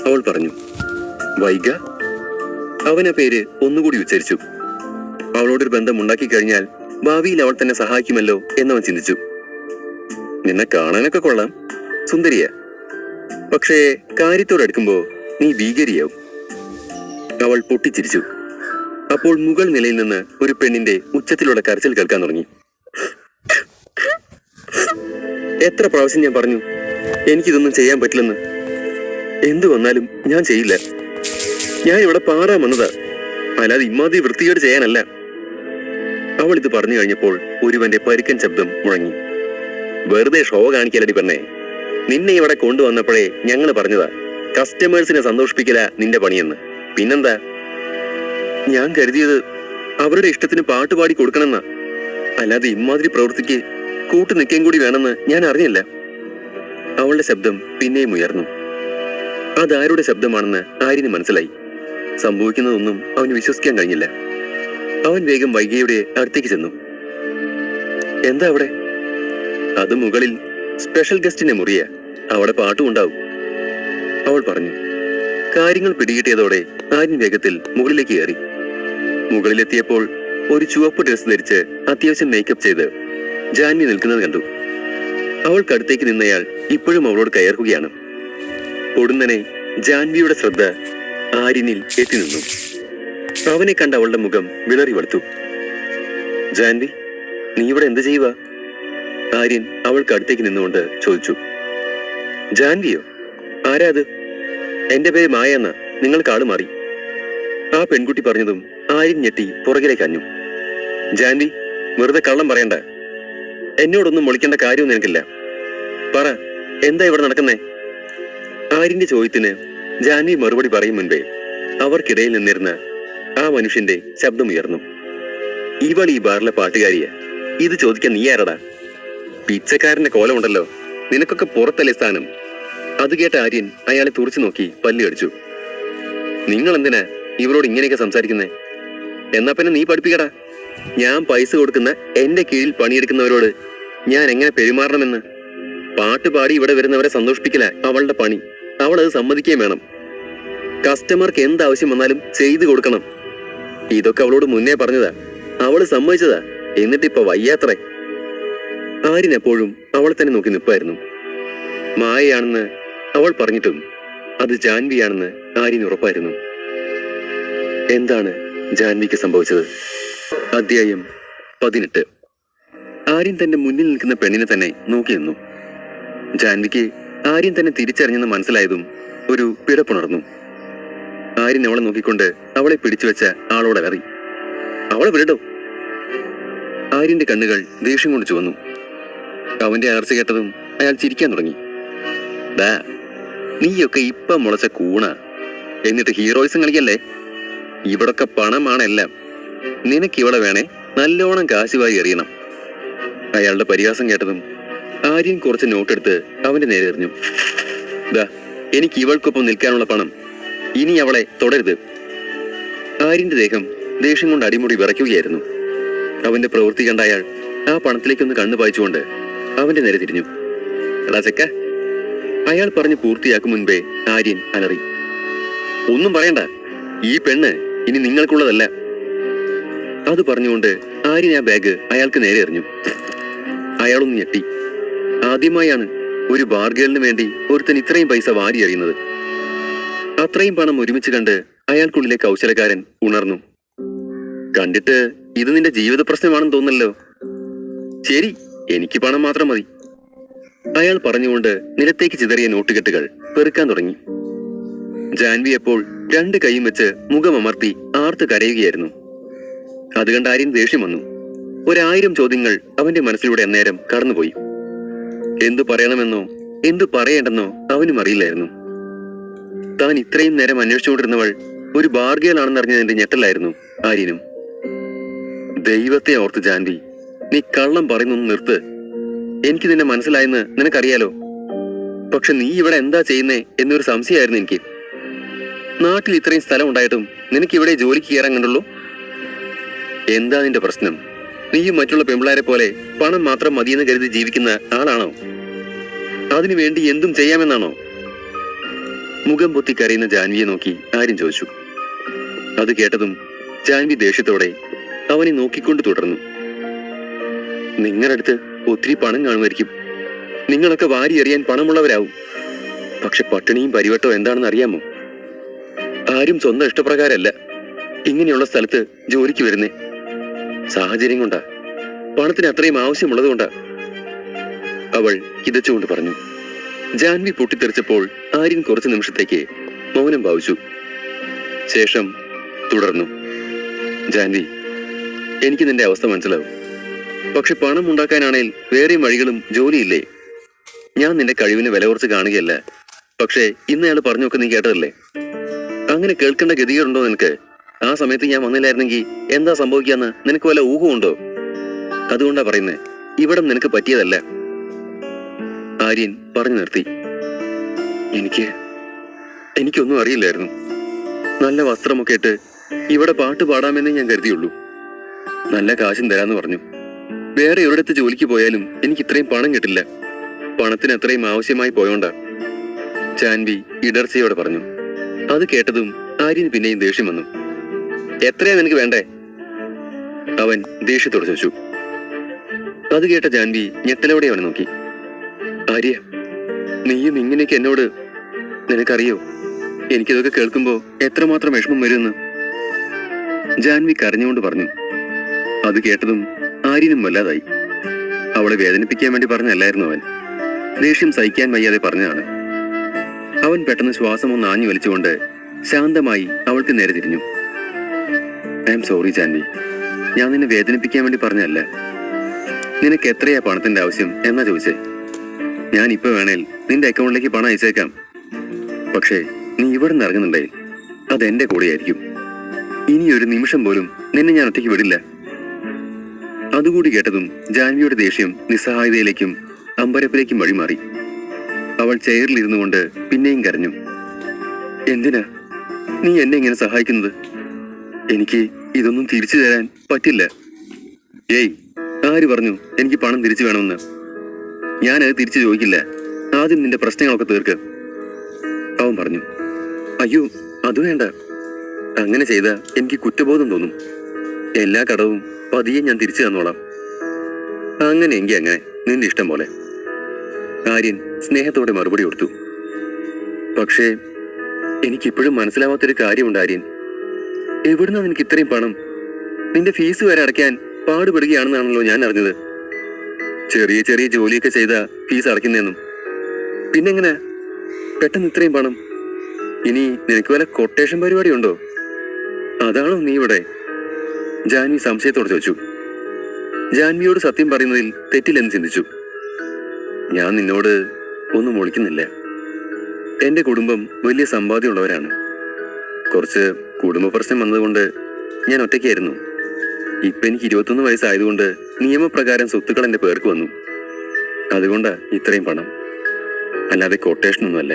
അവൾ പറഞ്ഞു. വൈഗ? അവൻ ആ പേര് ഒന്നുകൂടി ഉച്ചരിച്ചു. അവളോടൊരു ബന്ധം ഉണ്ടാക്കി കഴിഞ്ഞാൽ ഭാവിയിൽ അവൾ തന്നെ സഹായിക്കുമല്ലോ എന്നവൻ ചിന്തിച്ചു. നിന്നെ കാണാനൊക്കെ കൊള്ളാം, സുന്ദരിയ. പക്ഷേ കാര്യത്തോടടുക്കുമ്പോ നീ ഭീകരിയാവും. അവൾ പൊട്ടിച്ചിരിച്ചു. അപ്പോൾ മുകൾ നിലയിൽ നിന്ന് ഒരു പെണ്ണിന്റെ ഉച്ചത്തിലുള്ള കരച്ചിൽ കേൾക്കാൻ തുടങ്ങി. എത്ര പ്രാവശ്യം ഞാൻ പറഞ്ഞു എനിക്കിതൊന്നും ചെയ്യാൻ പറ്റില്ലെന്ന്. എന്തു വന്നാലും ഞാൻ ചെയ്യില്ല. ഞാൻ ഇവിടെ പാറാൻ വന്നതാ, അല്ലാതെ ഇമ്മാതിരി വൃത്തികേട് ചെയ്യാനല്ല. അവൾ ഇത് പറഞ്ഞു കഴിഞ്ഞപ്പോൾ ഒരുവന്റെ പരുക്കൻ ശബ്ദം മുഴങ്ങി. വെറുതെ ഷോ കാണിക്കലടി പെണ്ണേ. നിന്നെ ഇവിടെ കൊണ്ടുവന്നപ്പോഴേ ഞങ്ങൾ പറഞ്ഞതാ, കസ്റ്റമേഴ്സിനെ സന്തോഷിപ്പിക്കല നിന്റെ പണിയെന്ന്. പിന്നെന്താ? ഞാൻ കരുതിയത് അവരുടെ ഇഷ്ടത്തിന് പാട്ടുപാടി കൊടുക്കണമെന്നാ, അല്ലാതെ ഇമ്മാതിരി പ്രവൃത്തിക്ക് കൂട്ടു നിൽക്കുകയും കൂടി വേണമെന്ന് ഞാൻ അറിഞ്ഞില്ല. അവളുടെ ശബ്ദം പിന്നെയും ഉയർന്നു. അതാരുടെ ശബ്ദമാണെന്ന് ആര്യന് മനസ്സിലായി. സംഭവിക്കുന്നതൊന്നും അവന് വിശ്വസിക്കാൻ കഴിഞ്ഞില്ല. അവൻ വേഗം വൈഗയുടെ അടുത്തേക്ക് ചെന്നു. എന്താ അവിടെ? അത് മുകളിൽ സ്പെഷ്യൽ ഗസ്റ്റിന്റെ മുറിയാ, അവിടെ പാട്ടും ഉണ്ടാവും, അവൾ പറഞ്ഞു. കാര്യങ്ങൾ പിടികിട്ടിയതോടെ ആര്യൻ വേഗത്തിൽ മുകളിലേക്ക് കയറി. മുകളിലെത്തിയപ്പോൾ ഒരു ചുവപ്പ് ഡ്രസ് ധരിച്ച് അത്യാവശ്യം മേക്കപ്പ് ചെയ്ത് ജാൻവി നിൽക്കുന്നത് കണ്ടു. അവൾക്കടുത്തേക്ക് നിന്നയാൾ ഇപ്പോഴും അവളോട് കയറുകയാണ്. പൊടുന്നനെ ജാൻവിയുടെ ശ്രദ്ധ ആര്യനിൽ എത്തി നിന്നു. അവനെ കണ്ട അവളുടെ മുഖം വിളറി വെളുത്തു. ജാൻവി, നീ ഇവിടെ എന്ത് ചെയ്യുക? ആര്യൻ അവൾക്ക് അടുത്തേക്ക് നിന്നുകൊണ്ട് ചോദിച്ചു. ജാൻവിയോ? ആരാ അത്? എന്റെ പേര് മായ എന്നാ, നിങ്ങൾക്ക് ആള് മാറി. ആ പെൺകുട്ടി പറഞ്ഞതും ആര്യൻ ഞെട്ടി പുറകിലേക്ക് അഞ്ഞു. ജാൻവി, വെറുതെ കള്ളം പറയണ്ട. എന്നോടൊന്നും വിളിക്കേണ്ട കാര്യമൊന്നും എനിക്കില്ല. പറ, എന്താ ഇവിടെ നടക്കുന്നേ? ആര്യന്റെ ചോദ്യത്തിന് ജാൻവി മറുപടി പറയും മുൻപേ അവർക്കിടയിൽ നിന്നിരുന്ന ആ മനുഷ്യന്റെ ശബ്ദമുയർന്നു. ഇവൾ ഈ ബാറിലെ പാട്ടുകാരിയ, ഇത് ചോദിക്കാൻ നീ ആരടാ? പിച്ചക്കാരന്റെ കോലമുണ്ടല്ലോ, നിനക്കൊക്കെ പുറത്തല്ലേ സ്ഥാനം. അത് കേട്ട ആര്യൻ അയാളെ തുറച്ചു നോക്കി പല്ല് കടിച്ചു. നിങ്ങൾ എന്തിനാ ഇവരോട് ഇങ്ങനെയൊക്കെ സംസാരിക്കുന്നേ? എന്നാ പിന്നെ നീ പഠിപ്പിക്കടാ. ഞാൻ പൈസ കൊടുക്കുന്ന എന്റെ കീഴിൽ പണിയെടുക്കുന്നവരോട് ഞാൻ എങ്ങനെ പെരുമാറണമെന്ന്. പാട്ടുപാടി ഇവിടെ വരുന്നവരെ സന്തോഷിപ്പിക്കല അവളുടെ പണി. അവൾ അത് സമ്മതിക്കുകയും വേണം. കസ്റ്റമർക്ക് എന്താവശ്യം വന്നാലും ചെയ്തു കൊടുക്കണം. ഇതൊക്കെ അവളോട് മുന്നേ പറഞ്ഞതാ, അവള് സമ്മതിച്ചതാ. എന്നിട്ടിപ്പോ വയ്യാത്രേ. ആര്യൻ എപ്പോഴും അവളെ തന്നെ നോക്കി നിൽപ്പായിരുന്നു. മായയാണെന്ന് അവൾ പറഞ്ഞിട്ടും അത് ജാൻവിയാണെന്ന് ആര്യൻ ഉറപ്പായിരുന്നു. എന്താണ് ജാൻവിക്ക് സംഭവിച്ചത്? അധ്യായം 18. ആര്യൻ തന്റെ മുന്നിൽ നിൽക്കുന്ന പെണ്ണിനെ തന്നെ നോക്കി നിന്നു. ജാൻവിക്ക് ആര്യൻ തന്നെ തിരിച്ചറിഞ്ഞെന്ന് മനസ്സിലായതും ഒരു പിടപ്പുണർന്നു. ആര്യൻ അവളെ നോക്കിക്കൊണ്ട് അവളെ പിടിച്ചു വെച്ച ആളോട് അലറി. അവളെ വിടോ. ആര്യന്റെ കണ്ണുകൾ ദേഷ്യം കൊണ്ട് ചുവന്നു. അവന്റെ അലർച്ച കേട്ടതും അയാൾ ചിരിക്കാൻ തുടങ്ങി. ഡാ, നീയൊക്കെ ഇപ്പം മുളച്ച കൂണ. എന്നിട്ട് ഹീറോയിസം കളിക്കല്ലേ? ഇവിടൊക്കെ പണമാണെല്ലാം. നിനക്കിവളെ വേണേ നല്ലോണം കാശുവായി എറിയണം. അയാളുടെ പരിഹാസം കേട്ടതും ആര്യൻ കുറച്ച് നോട്ടെടുത്ത് അവന്റെ നേരെ എറിഞ്ഞു. ദാ, എനിക്ക് ഇവൾക്കൊപ്പം നിൽക്കാനുള്ള പണം. ഇനി അവളെ തുടരുത്. ആര്യന്റെ ദേഹം ദേഷ്യം കൊണ്ട് അടിമുടി വിറയ്ക്കുകയായിരുന്നു. അവന്റെ പ്രവൃത്തി കണ്ട അയാൾ ആ പണത്തിലേക്കൊന്ന് കണ്ണു പായിച്ചുകൊണ്ട് അവന്റെ നേരെ തിരിഞ്ഞു. എടാ ചെക്ക, അയാൾ പറഞ്ഞ് പൂർത്തിയാക്കും മുൻപേ ആര്യൻ അലറി. ഒന്നും പറയണ്ട, ഈ പെണ്ണ് ഇനി നിങ്ങൾക്കുള്ളതല്ല. അത് പറഞ്ഞുകൊണ്ട് ആര്യൻ ആ ബാഗ് അയാൾക്ക് നേരെ എറിഞ്ഞു. അയാളൊന്ന് ഞെട്ടി. ആദ്യമായാണ് ഒരു ബാർഗേളിന് വേണ്ടി ഒരുത്തൻ ഇത്രയും പൈസ വാരി എറിയുന്നത്. അത്രയും പണം ഒരുമിച്ച് കണ്ട് അയാൾക്കുള്ളിലെ കൗശലക്കാരൻ ഉണർന്നു. കണ്ടിട്ട് ഇത് നിന്റെ ജീവിത പ്രശ്നമാണെന്ന് തോന്നല്ലോ. ശരി, എനിക്ക് പണം മാത്രം മതി. അയാൾ പറഞ്ഞുകൊണ്ട് നിലത്തേക്ക് ചിതറിയ നോട്ടുകെട്ടുകൾ പെറുക്കാൻ തുടങ്ങി. ജാൻവി അപ്പോൾ 2 കൈയും വെച്ച് മുഖമമർത്തി ആർത്ത് കരയുകയായിരുന്നു. അത് കണ്ട് ആര്യൻ ദേഷ്യം വന്നു. 1000 ചോദ്യങ്ങൾ അവന്റെ മനസ്സിലൂടെ അന്നേരം കടന്നുപോയി. എന്തു പറയണമെന്നോ എന്തു പറയേണ്ടെന്നോ അവനും അറിയില്ലായിരുന്നു. താൻ ഇത്രയും നേരം അന്വേഷിച്ചുകൊണ്ടിരുന്നവൾ ഒരു ബാർഗേലാണെന്നറിഞ്ഞതിന്റെ ഞെട്ടലായിരുന്നു ആര്യനും. ദൈവത്തെ ഓർത്ത് ജാൻവി, നീ കള്ളം പറയുന്നൊന്ന് നിർത്ത്. എനിക്ക് നിന്നെ മനസ്സിലായെന്ന് നിനക്കറിയാലോ. പക്ഷെ നീ ഇവിടെ എന്താ ചെയ്യുന്നേ എന്നൊരു സംശയമായിരുന്നു എനിക്ക്. നാട്ടിൽ ഇത്രയും സ്ഥലം ഉണ്ടായിട്ടും നിനക്ക് ഇവിടെ ജോലിക്ക് കയറാൻ കണ്ടുള്ളൂ. എന്താ നിന്റെ പ്രശ്നം? നീയും മറ്റുള്ള പെമ്പിളാരെ പോലെ പണം മാത്രം മതിയെന്ന് കരുതി ജീവിക്കുന്ന ആളാണോ? അതിനു വേണ്ടി എന്തും ചെയ്യാമെന്നാണോ? മുഖം പൊത്തി കരയുന്ന ജാൻവിയെ നോക്കി ആര്യൻ ചോദിച്ചു. അത് കേട്ടതും ജാൻവി ദേഷ്യത്തോടെ അവനെ നോക്കിക്കൊണ്ട് തുടർന്നു. നിങ്ങളുടെ ഒത്തിരി പണം കാണുമായിരിക്കും. നിങ്ങളൊക്കെ വാരി എറിയാൻ പണമുള്ളവരാവും. പക്ഷെ പട്ടിണിയും പരിവട്ടവും എന്താണെന്ന് അറിയാമോ? ആരും സ്വന്തം ഇഷ്ടപ്രകാരമല്ല ഇങ്ങനെയുള്ള സ്ഥലത്ത് ജോലിക്ക് വരുന്നേ. സാഹചര്യം കൊണ്ടാ, പണത്തിന് അത്രയും ആവശ്യമുള്ളത് കൊണ്ടാ, അവൾ കിതച്ചുകൊണ്ട് പറഞ്ഞു. ജാൻവി പൊട്ടിത്തെറിച്ചപ്പോൾ ആര്യൻ കുറച്ചു നിമിഷത്തേക്ക് മൗനം ഭാവിച്ചു. ശേഷം തുടർന്നു. ജാൻവി, എനിക്ക് നിന്റെ അവസ്ഥ മനസ്സിലാവും. പക്ഷെ പണം ഉണ്ടാക്കാനാണേൽ വേറെയും വഴികളും ജോലിയില്ലേ? ഞാൻ നിന്റെ കഴിവിന് വില കുറച്ച് കാണുകയല്ല. പക്ഷേ ഇന്നയാൾ പറഞ്ഞൊക്കെ നീ കേട്ടതല്ലേ? അങ്ങനെ കേൾക്കേണ്ട ഗതികേടുണ്ടോ നിനക്ക്? ആ സമയത്ത് ഞാൻ വന്നില്ലായിരുന്നെങ്കിൽ എന്താ സംഭവിക്കാന്ന് നിനക്ക് വല്ല ഊഹമുണ്ടോ? അതുകൊണ്ടാ പറയുന്നേ, ഇവിടം നിനക്ക് പറ്റിയതല്ല. ആര്യൻ പറഞ്ഞു നിർത്തി. എനിക്കൊന്നും അറിയില്ലായിരുന്നു. നല്ല വസ്ത്രമൊക്കെ ഇട്ട് ഇവിടെ പാട്ട് പാടാമെന്നേ ഞാൻ കരുതിയുള്ളൂ. നല്ല കാശും തരാന്ന് പറഞ്ഞു. വേറെ ഒരിടത്ത് ജോലിക്ക് പോയാലും എനിക്ക് ഇത്രയും പണം കിട്ടില്ല. പണത്തിന് അത്രയും ആവശ്യമായി പോയോണ്ടാ, ജാൻവി ഇടർച്ചയോടെ പറഞ്ഞു. അത് കേട്ടതും ആര്യന് പിന്നെയും ദേഷ്യം വന്നു. എത്രയാ നിനക്ക് വേണ്ടേ? അവൻ ദേഷ്യത്തോടെ ചോദിച്ചു. അത് കേട്ട ജാൻവി ഞെട്ടലോടെ അവനെ നോക്കി. ആര്യ, നീയും ഇങ്ങനെയൊക്കെ എന്നോട്? നിനക്കറിയോ എനിക്കിതൊക്കെ കേൾക്കുമ്പോ എത്രമാത്രം വിഷമം വരുമെന്ന്? ജാൻവി കരഞ്ഞുകൊണ്ട് പറഞ്ഞു. അത് കേട്ടതും ആര്യനും വല്ലാതായി. അവളെ വേദനിപ്പിക്കാൻ വേണ്ടി പറഞ്ഞല്ലായിരുന്നു അവൻ. ദേഷ്യം സഹിക്കാൻ വയ്യാതെ പറഞ്ഞതാണ്. അവൻ പെട്ടെന്ന് ശ്വാസം ഒന്ന് ആഞ്ഞു വലിച്ചുകൊണ്ട് ശാന്തമായി അവൾക്ക് നേരെ തിരിഞ്ഞു. ഐ എം സോറി ജാൻവി, ഞാൻ നിന്നെ വേദനിപ്പിക്കാൻ വേണ്ടി പറഞ്ഞല്ല. നിനക്ക് എത്രയാ പണത്തിന്റെ ആവശ്യം എന്നാ ചോദിച്ചേ? ഞാൻ ഇപ്പൊ വേണേൽ നിന്റെ അക്കൗണ്ടിലേക്ക് പണം അയച്ചേക്കാം. പക്ഷേ നീ ഇവിടെ നിന്ന് ഇറങ്ങുന്നുണ്ടെങ്കിൽ അതെന്റെ കൂടെയായിരിക്കും. ഇനി ഒരു നിമിഷം പോലും നിന്നെ ഞാൻ ഒറ്റയ്ക്ക് വിടില്ല. അതുകൂടി കേട്ടതും ജാൻവിയുടെ ദേഷ്യം നിസ്സഹായതയിലേക്കും അമ്പരപ്പിലേക്കും വഴിമാറി. അവൾ ചെയറിലിരുന്നു കൊണ്ട് പിന്നെയും കരഞ്ഞു. എന്തിനാ നീ എന്നെ ഇങ്ങനെ സഹായിക്കുന്നത്? എനിക്ക് ഇതൊന്നും തിരിച്ചു തരാൻ പറ്റില്ല. ഏയ്, ആര് പറഞ്ഞു എനിക്ക് പണം തിരിച്ചു വേണമെന്ന്? ഞാനത് തിരിച്ചു ചോദിക്കില്ല. ആദ്യം നിന്റെ പ്രശ്നങ്ങളൊക്കെ തീർക്ക്, അവൻ പറഞ്ഞു. അയ്യോ, അത് വേണ്ട. അങ്ങനെ ചെയ്താ എനിക്ക് കുറ്റബോധം തോന്നും. എല്ലാ കടവും പതിയെ ഞാൻ തിരിച്ചു തന്നോളാം. അങ്ങനെയെങ്കിൽ അങ്ങനെ, നിന്റെ ഇഷ്ടം പോലെ. ആര്യൻ സ്നേഹത്തോടെ മറുപടി കൊടുത്തു. പക്ഷേ എനിക്കിപ്പോഴും മനസ്സിലാവാത്തൊരു കാര്യമുണ്ട് ആര്യൻ. എവിടുന്നാ നിനക്ക് ഇത്രയും പണം? നിന്റെ ഫീസ് വരെ അടയ്ക്കാൻ പാടുപെടുകയാണെന്നാണല്ലോ ഞാൻ അറിഞ്ഞത്. ചെറിയ ചെറിയ ജോലിയൊക്കെ ചെയ്താ ഫീസ് അടയ്ക്കുന്നതെന്നും. പിന്നെങ്ങനെ പെട്ടെന്ന് ഇത്രയും പണം? ഇനി നിനക്ക് വല്ല കൊട്ടേഷൻ പരിപാടി ഉണ്ടോ? അതാണോ നീ ഇവിടെ? ജാൻവി സംശയത്തോടെ ചോദിച്ചു. ജാൻവിയോട് സത്യം പറയുന്നതിൽ തെറ്റില്ലെന്ന് ചിന്തിച്ചു. ഞാൻ നിന്നോട് ഒന്നും ഒളിക്കുന്നില്ല. എന്റെ കുടുംബം വലിയ സമ്പാദ്യമുള്ളവരാണ്. കുറച്ച് കുടുംബ പ്രശ്നം വന്നതുകൊണ്ട് ഞാൻ ഒറ്റയ്ക്കായിരുന്നു. ഇപ്പൊ എനിക്ക് 21 വയസ്സായതുകൊണ്ട് നിയമപ്രകാരം സ്വത്തുക്കൾ എന്റെ പേർക്ക് വന്നു. അതുകൊണ്ടാ ഇത്രയും പണം, അല്ലാതെ കൊട്ടേഷനൊന്നുമല്ല.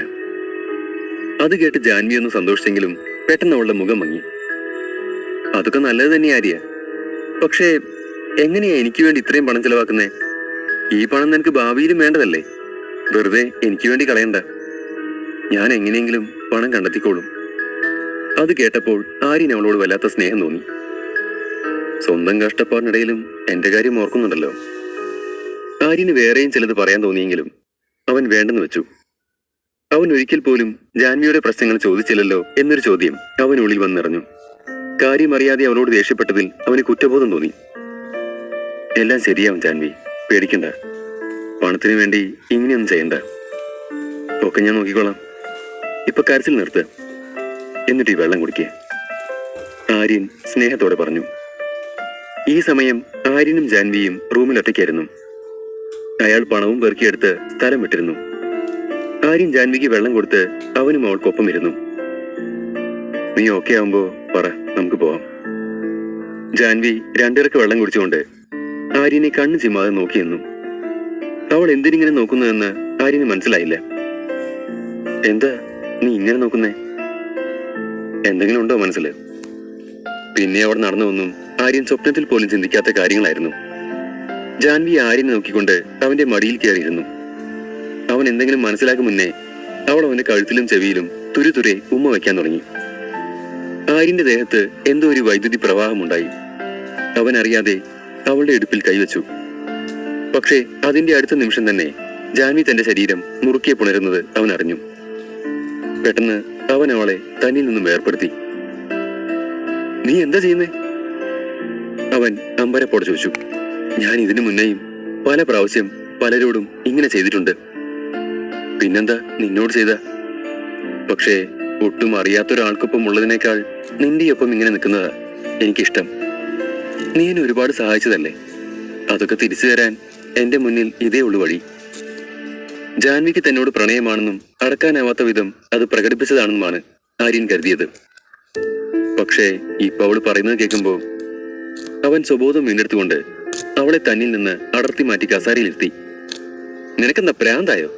അത് കേട്ട് ജാൻവി ഒന്ന് സന്തോഷിച്ചെങ്കിലും പെട്ടെന്ന് അവളുടെ മുഖം മങ്ങി. അതൊക്കെ നല്ലത് തന്നെ ആര്യ. പക്ഷേ എങ്ങനെയാ എനിക്ക് വേണ്ടി ഇത്രയും പണം ചെലവാക്കുന്നേ? ഈ പണം നിനക്ക് ഭാവിയിലും വേണ്ടതല്ലേ? വെറുതെ എനിക്ക് വേണ്ടി കളയണ്ട. ഞാൻ എങ്ങനെയെങ്കിലും പണം കണ്ടെത്തിക്കോളും. അത് കേട്ടപ്പോൾ ആര്യൻ അവളോട് വല്ലാത്ത സ്നേഹം തോന്നി. സ്വന്തം കഷ്ടപ്പാടിനിടയിലും എന്റെ കാര്യം ഓർക്കുന്നുണ്ടല്ലോ. ആര്യന് വേറെയും ചിലത് പറയാൻ തോന്നിയെങ്കിലും അവൻ വേണ്ടെന്ന് വെച്ചു. അവൻ ഒരിക്കൽ പോലും ജാൻവിയുടെ പ്രശ്നങ്ങൾ ചോദിച്ചില്ലല്ലോ എന്നൊരു ചോദ്യം അവനുള്ളിൽ വന്നിറഞ്ഞു. കാര്യമറിയാതെ അവളോട് ദേഷ്യപ്പെട്ടതിൽ അവന് കുറ്റബോധം തോന്നി. എല്ലാം ശരിയാവും ജാൻവി, പേടിക്കണ്ട. പണത്തിന് വേണ്ടി ഇങ്ങനെയൊന്നും ചെയ്യണ്ട. ഒക്കെ ഞാൻ നോക്കിക്കോളാം. ഇപ്പൊ കരച്ചിൽ നിർത്ത്, എന്നിട്ട് ഈ വെള്ളം കുടിക്കേ, ആര്യൻ സ്നേഹത്തോടെ പറഞ്ഞു. ഈ സമയം ആര്യനും ജാൻവിയും റൂമിൽ ഒറ്റയ്ക്കായിരുന്നു. അയാൾ പണവും പെറുക്കിയെടുത്ത് സ്ഥലം വിട്ടിരുന്നു. ആര്യൻ ജാൻവിക്ക് വെള്ളം കൊടുത്ത് അവനും അവൾക്കൊപ്പം ഇരുന്നു. നീ ഓക്കെ ആവുമ്പോ പറ, നമുക്ക് പോവാം. ജാൻവി രണ്ടിറക്ക് വെള്ളം കുടിച്ചുകൊണ്ട് ആര്യനെ കണ്ണു ചിമ്മാതെ നോക്കി നിന്നു. അവൾ എന്തിനിങ്ങനെ നോക്കുന്നതെന്ന് ആര്യന് മനസ്സിലായില്ല. എന്താ നീ ഇങ്ങനെ നോക്കുന്നേ? എന്തെങ്കിലും ഉണ്ടോ മനസ്സില്? പിന്നെ അവിടെ നടന്നതൊന്നും ആര്യൻ സ്വപ്നത്തിൽ പോലും ചിന്തിക്കാത്ത കാര്യങ്ങളായിരുന്നു. ജാൻവി ആര്യനെ നോക്കിക്കൊണ്ട് അവന്റെ മടിയിൽ കയറിയിരുന്നു. അവൻ എന്തെങ്കിലും മനസ്സിലാക്കും മുന്നേ അവൾ അവന്റെ കഴുത്തിലും ചെവിയിലും തുരുതുരെ ഉമ്മ വയ്ക്കാൻ തുടങ്ങി. ആര്യന്റെ ദേഹത്ത് എന്തോ ഒരു വൈദ്യുതി പ്രവാഹമുണ്ടായി. അവൻ അറിയാതെ അവളുടെ ഇടുപ്പിൽ കൈവച്ചു. പക്ഷേ അതിന്റെ അടുത്ത നിമിഷം തന്നെ ജാൻവി തന്റെ ശരീരം മുറുക്കിയെ പുണരുന്നത് അവൻ അറിഞ്ഞു. പെട്ടെന്ന് അവൻ അവളെ തന്നിൽ നിന്നും വേർപ്പെടുത്തി. നീ എന്താ ചെയ്യുന്നേ? അവൻ അമ്പരപ്പോടെ ചോദിച്ചു. ഞാൻ ഇതിനു മുന്നേയും പല പ്രാവശ്യം പലരോടും ഇങ്ങനെ ചെയ്തിട്ടുണ്ട്. പിന്നെന്താ നിന്നോട് ചെയ്ത? പക്ഷേ ഒട്ടും അറിയാത്തൊരാൾക്കൊപ്പം ഉള്ളതിനേക്കാൾ നിന്റെ ഒപ്പം ഇങ്ങനെ നിൽക്കുന്നതാ എനിക്കിഷ്ടം. നീ എന്നെ ഒരുപാട് സഹായിച്ചതല്ലേ, അതൊക്കെ തിരിച്ചു തരാൻ എന്റെ മുന്നിൽ ഇതേ ഉള്ളു വഴി. ജാൻവിക്ക് തന്നോട് പ്രണയമാണെന്നും അടക്കാനാവാത്ത വിധം അത് പ്രകടിപ്പിച്ചതാണെന്നുമാണ് ആര്യൻ കരുതിയത്. പക്ഷേ ഇപ്പൊ അവള് പറയുന്നത് കേൾക്കുമ്പോ അവൻ സ്വബോധം വീണ്ടെടുത്തുകൊണ്ട് അവളെ തന്നിൽ നിന്ന് അടർത്തി മാറ്റി കസാരയിലിരുത്തി. നിനക്കെന്താ പ്രാന്തായോ?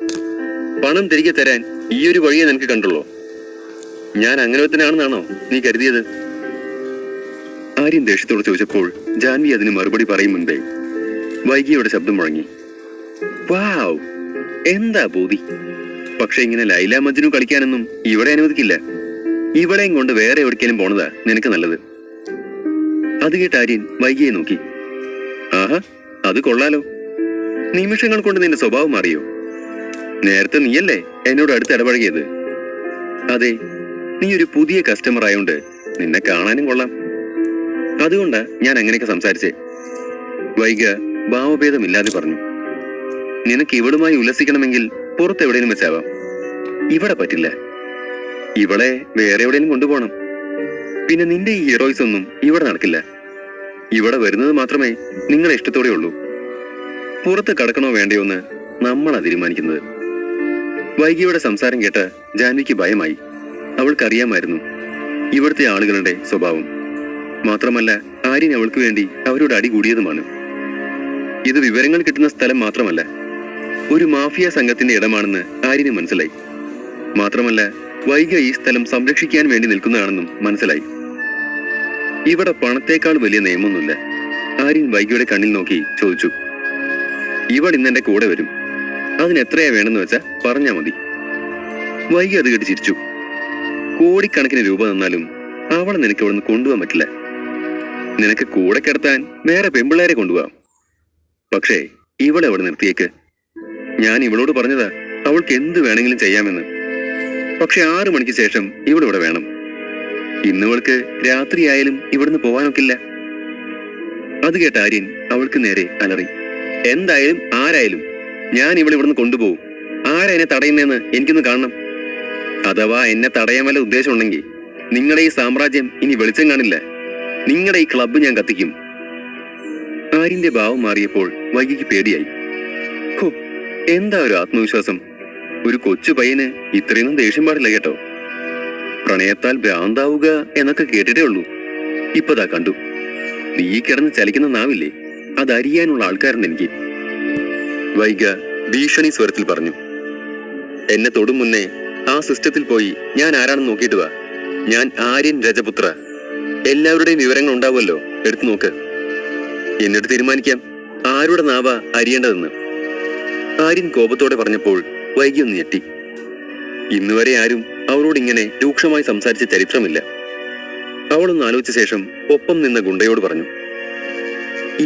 പണം തിരികെ തരാൻ ഈ ഒരു വഴിയെ നിനക്ക് കണ്ടുള്ളോ? ഞാൻ അങ്ങനെ തന്നെയാണെന്നാണോ നീ കരുതിയത്? ആര്യൻ ദേഷ്യത്തോട് ചോദിച്ചപ്പോൾ ജാൻവി അതിന് മറുപടി പറയും മുൻപേ വൈകിയുടെ ശബ്ദം മുഴങ്ങി. വാവ്, എന്താ ബോധി! പക്ഷെ ഇങ്ങനെ ലൈല മജ്നു കളിക്കാനൊന്നും ഇവിടെ അനുവദിക്കില്ല. ഇവളെയും കൊണ്ട് വേറെ എവിടേക്കും പോണതാ നിനക്ക് നല്ലത്. അത് കേട്ട് ആര്യൻ വൈകിയെ നോക്കി. ആഹാ, അത് കൊള്ളാലോ. നിമിഷങ്ങൾ കൊണ്ട് നിന്റെ സ്വഭാവം മാറിയോ? നേരത്തെ നീയല്ലേ എന്നോട് അടുത്ത് ഇടപഴകിയത്? അതെ, നീ ഒരു പുതിയ കസ്റ്റമർ ആയോണ്ട് നിന്നെ കാണാനും കൊള്ളാം. അതുകൊണ്ടാ ഞാൻ അങ്ങനെയൊക്കെ സംസാരിച്ചേ. വൈക ഭാവഭേദമില്ലാതെ പറഞ്ഞു. നിനക്ക് ഇവളുമായി ഉല്ലസിക്കണമെങ്കിൽ പുറത്തെവിടെയും വെച്ചാവാം. ഇവിടെ പറ്റില്ല. ഇവളെ വേറെ എവിടെയും കൊണ്ടുപോകണം. പിന്നെ നിന്റെ ഈ ഹീറോയിസ് ഒന്നും ഇവിടെ നടക്കില്ല. ഇവിടെ വരുന്നത് മാത്രമേ നിങ്ങളെ ഇഷ്ടത്തോടെ ഉള്ളൂ. പുറത്ത് കടക്കണോ വേണ്ടയോ എന്ന് നമ്മളാ തീരുമാനിക്കുന്നത്. വൈകിയുടെ സംസാരം കേട്ട ജാൻവിക്ക് ഭയമായി. അവൾക്കറിയാമായിരുന്നു ഇവിടുത്തെ ആളുകളുടെ സ്വഭാവം. മാത്രമല്ല ആര്യൻ അവൾക്ക് വേണ്ടി അവരോട് അടി കൂടിയതുമാണ്. ഇത് വിവരങ്ങൾ കിട്ടുന്ന സ്ഥലം മാത്രമല്ല, ഒരു മാഫിയ സംഘത്തിന്റെ ഇടമാണെന്ന് ആര്യന് മനസ്സിലായി. മാത്രമല്ല വൈഗ ഈ സ്ഥലം സംരക്ഷിക്കാൻ വേണ്ടി നിൽക്കുന്നതാണെന്നും മനസ്സിലായി. ഇവിടെ പണത്തേക്കാൾ വലിയ നിയമമൊന്നുമില്ല. ആര്യൻ വൈഗയുടെ കണ്ണിൽ നോക്കി ചോദിച്ചു. ഇവൾ ഇന്നെന്റെ കൂടെ വരും. അതിനെത്രയാ വേണമെന്ന് വെച്ചാ പറഞ്ഞാ മതി. വൈഗ അത് കേട്ട് ചിരിച്ചു. കോടിക്കണക്കിന് രൂപ തന്നാലും അവളെ നിനക്ക് ഇവിടെ നിന്ന് കൊണ്ടുപോകാൻ പറ്റില്ല. നിനക്ക് കൂടെ കിടത്താൻ വേറെ പെമ്പിള്ളേരെ കൊണ്ടുപോകാം. പക്ഷേ ഇവളെ അവിടെ നിർത്തിയേക്ക്. ഞാൻ ഇവളോട് പറഞ്ഞതാ അവൾക്ക് എന്ത് വേണമെങ്കിലും ചെയ്യാമെന്ന്. പക്ഷെ 6 മണിക്ക് ശേഷം ഇവളിവിടെ വേണം. ഇന്നിവൾക്ക് രാത്രിയായാലും ഇവിടുന്ന് പോവാനൊക്കില്ല. അത് കേട്ട ആര്യൻ അവൾക്ക് നേരെ അലറി. എന്തായാലും ആരായാലും ഞാൻ ഇവളിവിടുന്ന് കൊണ്ടുപോകും. ആരാ എന്നെ തടയുന്നതെന്ന് എനിക്കൊന്ന് കാണണം. അഥവാ എന്നെ തടയാൻ വല്ല ഉദ്ദേശം ഉണ്ടെങ്കിൽ നിങ്ങളുടെ ഈ സാമ്രാജ്യം ഇനി വെളിച്ചം കാണില്ല. നിങ്ങളുടെ ഈ ക്ലബ്ബ് ഞാൻ കത്തിക്കും. ആര്യന്റെ ഭാവം മാറിയപ്പോൾ വൈകിക്ക് പേടിയായി. ഹോ, എന്താ ഒരു ആത്മവിശ്വാസം! ഒരു കൊച്ചു പയ്യന് ഇത്രയൊന്നും ദേഷ്യം പാടില്ല കേട്ടോ. പ്രണയത്താൽ ഭ്രാന്താവുക എന്നൊക്കെ കേട്ടിട്ടേ ഉള്ളൂ. ഇപ്പതാ കണ്ടു. നീ കിടന്ന് ചലിക്കുന്ന നാവില്ലേ, അതറിയാനുള്ള ആൾക്കാരുണ്ട് എനിക്ക്. വൈഗ ഭീഷണി സ്വരത്തിൽ പറഞ്ഞു. എന്നെ തൊടും മുന്നേ ആ സിസ്റ്റത്തിൽ പോയി ഞാൻ ആരാണെന്ന് നോക്കിയിട്ട് വാ. ഞാൻ ആര്യൻ രജപുത്ര. എല്ലാവരുടെയും വിവരങ്ങൾ ഉണ്ടാവുമല്ലോ, എടുത്തു നോക്ക്. എന്നിട്ട് തീരുമാനിക്കാം ആരുടെ നാവ അരിയേണ്ടതെന്ന്. ആര്യൻ കോപത്തോടെ പറഞ്ഞപ്പോൾ വൈകി ഒന്ന് ഞെട്ടി. ഇന്നുവരെ ആരും അവളോട് ഇങ്ങനെ രൂക്ഷമായി സംസാരിച്ച ചരിത്രമില്ല. അവളൊന്ന് ആലോചിച്ച ശേഷം ഒപ്പം നിന്ന ഗുണ്ടയോട് പറഞ്ഞു.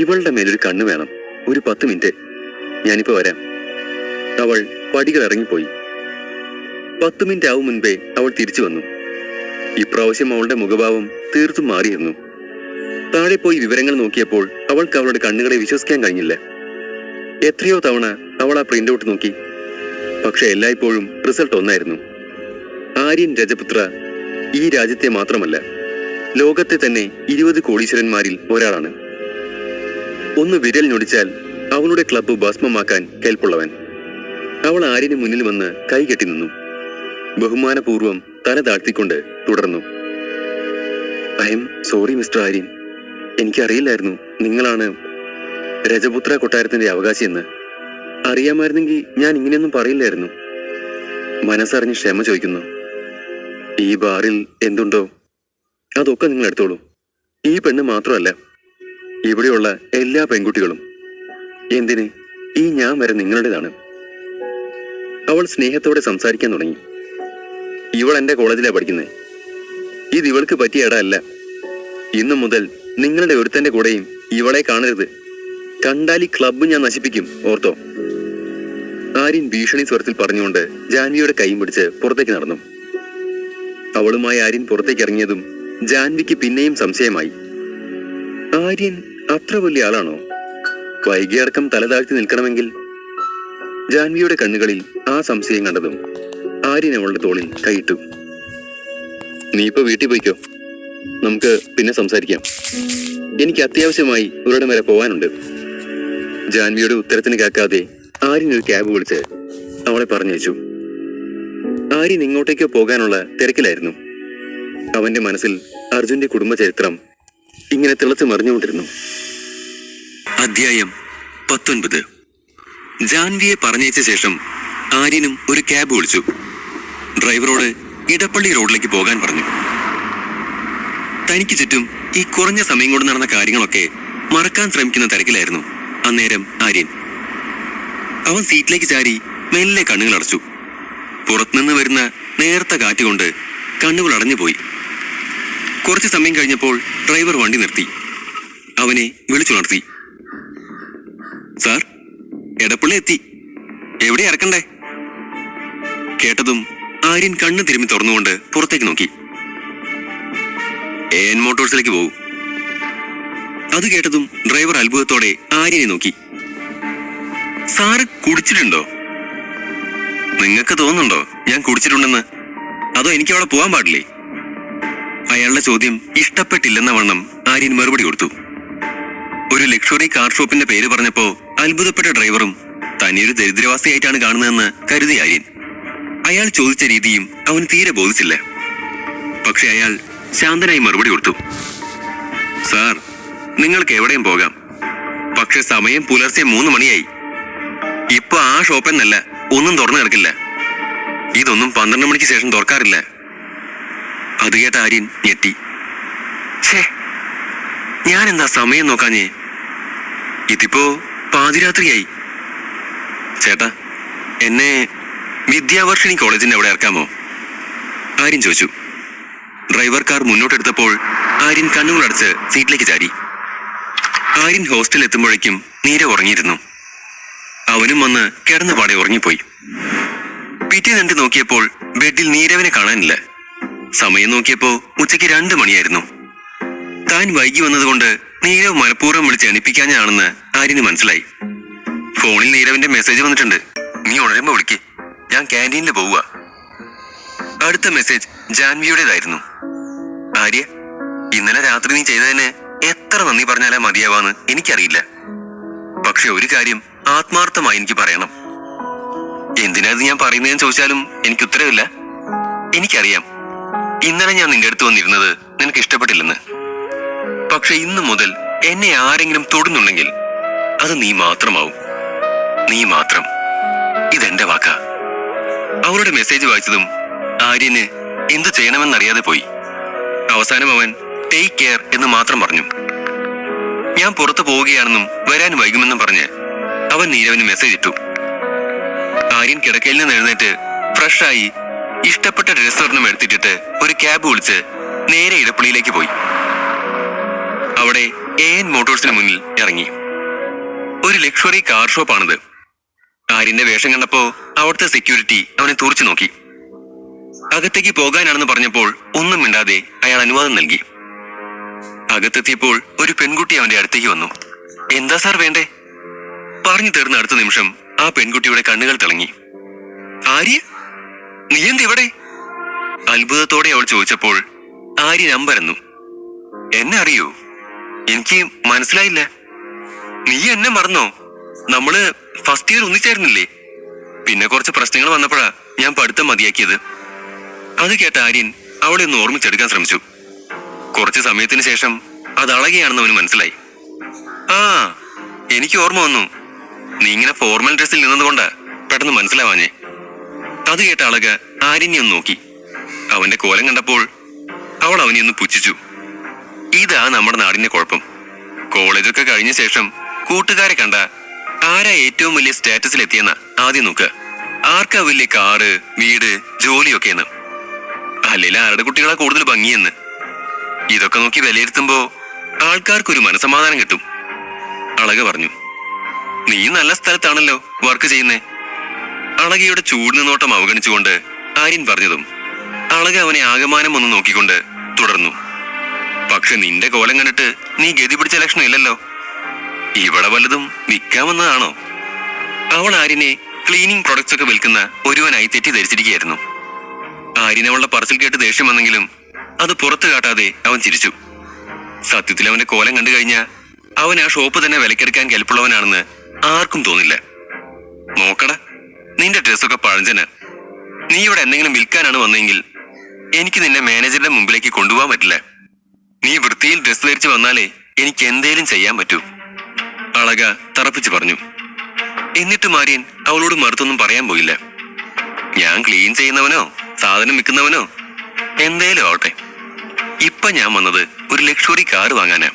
ഇവളുടെ മേലൊരു കണ്ണ് വേണം. ഒരു 10 മിനിറ്റ്, ഞാനിപ്പോ വരാം. അവൾ പടികൾ ഇറങ്ങിപ്പോയി. 10 മിനിറ്റ് ആവും മുൻപേ അവൾ തിരിച്ചു വന്നു. ഇപ്രാവശ്യം അവളുടെ മുഖഭാവം തീർത്തും മാറിയിരുന്നു. താഴെ പോയി വിവരങ്ങൾ നോക്കിയപ്പോൾ അവൾക്ക് അവളുടെ കണ്ണുകളെ വിശ്വസിക്കാൻ കഴിഞ്ഞില്ല. എത്രയോ തവണ അവൾ ആ പ്രിന്റ് ഔട്ട് നോക്കി. പക്ഷെ എല്ലായ്പ്പോഴും റിസൾട്ട് ഒന്നായിരുന്നു. ആര്യൻ രജപുത്ര ഈ രാജ്യത്തെ മാത്രമല്ല, ലോകത്തെ തന്നെ 20 കോടീശ്വരന്മാരിൽ ഒരാളാണ്. ഒന്ന് വിരൽ ഞൊടിച്ചാൽ അവളുടെ ക്ലബ്ബ് ഭസ്മമാക്കാൻ കെൽപ്പുള്ളവൻ. അവൾ ആര്യന് മുന്നിൽ വന്ന് കൈകെട്ടി നിന്നു. ബഹുമാനപൂർവം തല താഴ്ത്തിക്കൊണ്ട് തുടർന്നു. I am sorry mister Aryan. എനിക്കറിയില്ലായിരുന്നു നിങ്ങളാണ് രജപുത്ര കൊട്ടാരത്തിന്റെ അവകാശിയെന്ന്. അറിയാമായിരുന്നെങ്കിൽ ഞാൻ ഇങ്ങനെയൊന്നും പറയില്ലായിരുന്നു. മനസ്സറിഞ്ഞ് ക്ഷമ ചോദിക്കുന്നു. ഈ ബാറിൽ എന്തുണ്ടോ അതൊക്കെ നിങ്ങൾ എടുത്തോളൂ. ഈ പെണ്ണ് മാത്രമല്ല, ഇവിടെയുള്ള എല്ലാ പെൺകുട്ടികളും. എന്തിന്, ഈ ഞാൻ വരെ നിങ്ങളുടേതാണ്. അവൾ സ്നേഹത്തോടെ സംസാരിക്കാൻ തുടങ്ങി. ഇവൾ എന്റെ കോളേജിലാണ് പഠിക്കുന്നത്. ഇത് ഇവൾക്ക് പറ്റിയ ഇടമല്ല. ഇന്നു മുതൽ നിങ്ങളുടെ ഒരുത്തന്റെ കൂടെയും ഇവളെ കാണരുത്. കണ്ടാൽ ഈ ക്ലബ്ബ് ഞാൻ നശിപ്പിക്കും, ഓർത്തോ. ആര്യൻ ഭീഷണി സ്വരത്തിൽ പറഞ്ഞുകൊണ്ട് ജാൻവിയുടെ കൈയും പിടിച്ച് പുറത്തേക്ക് നടന്നു. അവളുമായി ആര്യൻ പുറത്തേക്ക് ഇറങ്ങിയതും ജാൻവിക്ക് പിന്നെയും സംശയമായി. ആര്യൻ അത്ര വലിയ ആളാണോ? വൈകിയടക്കം തല താഴ്ത്തി നിൽക്കണമെങ്കിൽ. ജാൻവിയുടെ കണ്ണുകളിൽ ആ സംശയം കണ്ടതും ആര്യൻ അവളുടെ തോളിൽ കൈയിട്ടു. നീ ഇപ്പൊ വീട്ടിൽ പോയിക്കോ, നമുക്ക് പിന്നെ സംസാരിക്കാം. എനിക്ക് അത്യാവശ്യമായി ഒരിടം വരെ പോവാനുണ്ട്. ജാൻവിയുടെ ഉത്തരത്തിന് കേൾക്കാതെ ആര്യൻ ഒരു ക്യാബ് വിളിച്ച് അവളെ പറഞ്ഞയച്ചു. ആര്യൻ ഇങ്ങോട്ടേക്കോ പോകാനുള്ള തിരക്കിലായിരുന്നു. അവന്റെ മനസ്സിൽ അർജുന്റെ കുടുംബചരിത്രം ഇങ്ങനെ തിളച്ചു മറിഞ്ഞുകൊണ്ടിരുന്നു. അധ്യായം 19. ജാൻവിയെ പറഞ്ഞയച്ച ശേഷം ആര്യനും ഒരു ക്യാബ് വിളിച്ചു. ഡ്രൈവറോട് ഇടപ്പള്ളി റോഡിലേക്ക് പോകാൻ പറഞ്ഞു. തനിക്ക് ചുറ്റും ഈ കുറഞ്ഞ സമയം കൊണ്ട് നടന്ന കാര്യങ്ങളൊക്കെ മറക്കാൻ ശ്രമിക്കുന്ന തിരക്കിലായിരുന്നു അന്നേരം ആര്യൻ. അവൻ സീറ്റിലേക്ക് ചാരി മെല്ലെ കണ്ണുകൾ അടച്ചു. പുറത്തുനിന്ന് വരുന്ന നേർത്ത കാറ്റുകൊണ്ട് കണ്ണുകൾ അടഞ്ഞുപോയി. കുറച്ചു സമയം കഴിഞ്ഞപ്പോൾ ഡ്രൈവർ വണ്ടി നിർത്തി. അവനെ വിളിച്ചുണർത്തി. സാർ, എടപ്പള്ളി എത്തി. എവിടെ ഇറക്കണ്ടേ? കേട്ടതും ആര്യൻ കണ്ണ് തിരുമ്മി തുറന്നുകൊണ്ട് പുറത്തേക്ക് നോക്കി. AN മോട്ടോഴ്സിലേക്ക് പോകും. അത് കേട്ടതും ഡ്രൈവർ അത്ഭുതത്തോടെ ആര്യനെ നോക്കി. സാറ് കുടിച്ചിട്ടുണ്ടോ? നിങ്ങൾക്ക് തോന്നുന്നുണ്ടോ ഞാൻ കുടിച്ചിട്ടുണ്ടെന്ന്? അതോ എനിക്ക് അവിടെ പോകാൻ പാടില്ലേ? അയാളുടെ ചോദ്യം ഇഷ്ടപ്പെട്ടില്ലെന്ന വണ്ണം ആര്യൻ മറുപടി കൊടുത്തു. ഒരു ലക്ഷറി കാർ ഷോപ്പിന്റെ പേര് പറഞ്ഞപ്പോ അത്ഭുതപ്പെട്ട ഡ്രൈവറും തന്നെയൊരു ദരിദ്രവാസിയായിട്ടാണ് കാണുന്നതെന്ന് കരുതി ആര്യൻ. അയാൾ ചോദിച്ച രീതിയും അവന് തീരെ ബോധിച്ചില്ല. പക്ഷെ അയാൾ ശാന്തനായി മറുപടി കൊടുത്തു. സാർ, നിങ്ങൾക്ക് എവിടെയും പോകാം. പക്ഷെ സമയം പുലർച്ചെ 3 മണിയായി. ഇപ്പൊ ആ ഷോപ്പെന്നല്ല ഒന്നും തുറന്നു കിടക്കില്ല. ഇതൊന്നും 12 മണിക്ക് ശേഷം തുറക്കാറില്ല. അത് കേട്ട ആര്യൻ ഞെട്ടി. ഛേ, ഞാൻ എന്താ സമയം നോക്കാഞ്ഞേ? ഇതിപ്പോ പാതിരാത്രിയായി. ചേട്ടാ, എന്നെ വിദ്യാവർഷിണി കോളേജിന്റെ അവിടെ ഇറക്കാമോ? ആര്യൻ ചോദിച്ചു. ഡ്രൈവർ കാർ മുന്നോട്ടെടുത്തപ്പോൾ ആര്യൻ കണ്ണുകളടച്ച് സീറ്റിലേക്ക് ചാരി. ആര്യൻ ഹോസ്റ്റലിൽ എത്തുമ്പോഴേക്കും നീരവ് ഉറങ്ങിയിരുന്നു. അവനും വന്ന് കിടന്ന പാടെ ഉറങ്ങിപ്പോയി. പിറ്റേന്ന് നോക്കിയപ്പോൾ ബെഡിൽ നീരവിനെ കാണാനില്ല. സമയം നോക്കിയപ്പോ ഉച്ചയ്ക്ക് 2 മണിയായിരുന്നു. താൻ വൈകി വന്നതുകൊണ്ട് നീരവ് മനഃപൂർവ്വം വിളിച്ച് എണിപ്പിക്കാനാണെന്ന് ആര്യന് മനസ്സിലായി. ഫോണിൽ നീരവിന്റെ മെസ്സേജ് വന്നിട്ടുണ്ട്. നീ ഉണരുമ്പോ വിളിക്ക്, ഞാൻ ക്യാൻറ്റീനിൽ പോവുക. അടുത്ത മെസ്സേജ് ജാൻവിയുടേതായിരുന്നു. ആര്യ, ഇന്നലെ രാത്രി നീ ചെയ്തതിന് എത്ര നന്ദി പറഞ്ഞാലാ മതിയാവാന്ന് എനിക്കറിയില്ല. പക്ഷെ ഒരു കാര്യം ആത്മാർത്ഥമായി എനിക്ക് പറയണം. എന്തിനാത് ഞാൻ പറയുന്നതെന്ന് ചോദിച്ചാലും എനിക്ക് ഉത്തരവില്ല. എനിക്കറിയാം, ഇന്നലെ ഞാൻ നിന്റെ അടുത്ത് വന്നിരുന്നത് നിനക്ക് ഇഷ്ടപ്പെട്ടില്ലെന്ന്. പക്ഷെ ഇന്നു മുതൽ എന്നെ ആരെങ്കിലും തൊടുന്നുണ്ടെങ്കിൽ അത് നീ മാത്രമാവും. നീ മാത്രം. ഇതെന്റെ വാക്കാ. അവളുടെ മെസ്സേജ് വായിച്ചതും ആര്യന് എന്തു ചെയ്യണമെന്നറിയാതെ പോയി. അവസാനം അവൻ ടേക്ക് കെയർ എന്ന് മാത്രം പറഞ്ഞു. ഞാൻ പുറത്തു പോവുകയാണെന്നും വരാൻ വൈകുമെന്നും പറഞ്ഞ് അവൻ നീരവിന് മെസ്സേജ് ഇട്ടു. ആര്യൻ കിടക്കയിൽ നിന്ന് എഴുന്നേറ്റ് ഫ്രഷായി ഇഷ്ടപ്പെട്ട ഡ്രസ് ഒരെണ്ണം എടുത്തിട്ടിട്ട് ഒരു ക്യാബ് വിളിച്ച് നേരെ ഇടപ്പള്ളിയിലേക്ക് പോയി. അവിടെ AN മോട്ടോഴ്സിന് മുന്നിൽ ഇറങ്ങി. ഒരു ലക്ഷറി കാർ ഷോപ്പാണിത്. ആര്യന്റെ വേഷം കണ്ടപ്പോ അവിടുത്തെ സെക്യൂരിറ്റി അവനെ തുറച്ചു നോക്കി. അകത്തേക്ക് പോകാനാണെന്ന് പറഞ്ഞപ്പോൾ ഒന്നും മിണ്ടാതെ അയാൾ അനുവാദം നൽകി. അകത്തെത്തിയപ്പോൾ ഒരു പെൺകുട്ടി അവന്റെ അടുത്തേക്ക് വന്നു. എന്താ സാർ വേണ്ടേ? പറഞ്ഞു തീർന്ന അടുത്ത നിമിഷം ആ പെൺകുട്ടിയുടെ കണ്ണുകൾ തിളങ്ങി. ആര്യ, നീ എന്തിവിടെ? അത്ഭുതത്തോടെ അവൾ ചോദിച്ചപ്പോൾ ആര്യൻ അമ്പരന്നു. എന്നെ അറിയോ? എനിക്ക് മനസ്സിലായില്ല. നീ എന്നെ മറന്നോ? നമ്മള് ഫസ്റ്റ് ഇയർ ഒന്നിച്ചായിരുന്നില്ലേ? പിന്നെ കുറച്ച് പ്രശ്നങ്ങൾ വന്നപ്പോഴാ ഞാൻ പഠിത്തം മതിയാക്കിയത്. അത് കേട്ട ആര്യൻ അവളെ ഒന്ന് ഓർമ്മിച്ചെടുക്കാൻ ശ്രമിച്ചു. കുറച്ച് സമയത്തിന് ശേഷം അത് അളകയാണെന്ന് അവന് മനസ്സിലായി. ആ, എനിക്ക് ഓർമ്മ വന്നു. നീ ഇങ്ങനെ ഫോർമൽ ഡ്രസ്സിൽ നിന്നതുകൊണ്ടാ പെട്ടെന്ന് മനസ്സിലാവാഞ്ഞേ. അത് കേട്ട അളക ആര്യനെ ഒന്ന് നോക്കി. അവന്റെ കോലം കണ്ടപ്പോൾ അവൾ അവനെ ഒന്ന് പുച്ഛിച്ചു. ഇതാ നമ്മുടെ നാടിന്റെ കുഴപ്പം. കോളേജൊക്കെ കഴിഞ്ഞ ശേഷം കൂട്ടുകാരെ കണ്ട ആരാ ഏറ്റവും വലിയ സ്റ്റാറ്റസിൽ എത്തിയെന്ന ആദ്യം നോക്കുക. ആർക്കാ വലിയ കാറ്, വീട്, ജോലിയൊക്കെയെന്ന്. അല്ലെങ്കിൽ ആരുടെ കുട്ടികളാ കൂടുതൽ ഭംഗിയെന്ന്. ഇതൊക്കെ നോക്കി വിലയിരുത്തുമ്പോ ആൾക്കാർക്കൊരു മനസമാധാനം കിട്ടും. അളക പറഞ്ഞു. നീ നല്ല സ്ഥലത്താണല്ലോ വർക്ക് ചെയ്യുന്നേ. അളകയുടെ ചൂട് നോട്ടം അവഗണിച്ചുകൊണ്ട് ആര്യൻ പറഞ്ഞതും അളക അവനെ ആകമാനം ഒന്ന് നോക്കിക്കൊണ്ട് തുടർന്നു. പക്ഷെ നിന്റെ കോലം കണ്ടിട്ട് നീ ഗതി പിടിച്ച ലക്ഷണം ഇല്ലല്ലോ. ഇവിടെ വല്ലതും വിൽക്കാമെന്നതാണോ? അവൾ ആര്യനെ ക്ലീനിങ് പ്രൊഡക്ട്സ് ഒക്കെ വിൽക്കുന്ന ഒരുവനായി തെറ്റിദ്ധരിച്ചിരിക്കുകയായിരുന്നു. ആര്യൻ അവളുടെ പറച്ചിൽ കേട്ട് ദേഷ്യം വന്നെങ്കിലും അത് പുറത്തു കാട്ടാതെ അവൻ ചിരിച്ചു. സത്യത്തിൽ അവന്റെ കോലം കണ്ടു കഴിഞ്ഞാൽ അവൻ ആ ഷോപ്പ് തന്നെ വിലക്കെടുക്കാൻ കെൽപ്പുള്ളവനാണെന്ന് ആർക്കും തോന്നില്ല. നോക്കടാ, നിന്റെ ഡ്രസ്സൊക്കെ പഴഞ്ചന്. നീ ഇവിടെ എന്തെങ്കിലും വിൽക്കാനാണ് വന്നെങ്കിൽ എനിക്ക് നിന്നെ മാനേജറുടെ മുമ്പിലേക്ക് കൊണ്ടുപോകാൻ പറ്റില്ല. നീ വൃത്തിയിൽ ഡ്രസ് ധരിച്ച് വന്നാലേ എനിക്ക് എന്തേലും ചെയ്യാൻ പറ്റൂ. അളക തറപ്പിച്ച് പറഞ്ഞു. എന്നിട്ടും ആര്യൻ അവളോട് മറുത്തൊന്നും പറയാൻ പോയില്ല. ഞാൻ ക്ലീൻ ചെയ്യുന്നവനോ സാധനം വിൽക്കുന്നവനോ എന്തേലും ആവട്ടെ, ഇപ്പൊ ഞാൻ വന്നത് ഒരു ലക്ഷറി കാർ വാങ്ങാനാ.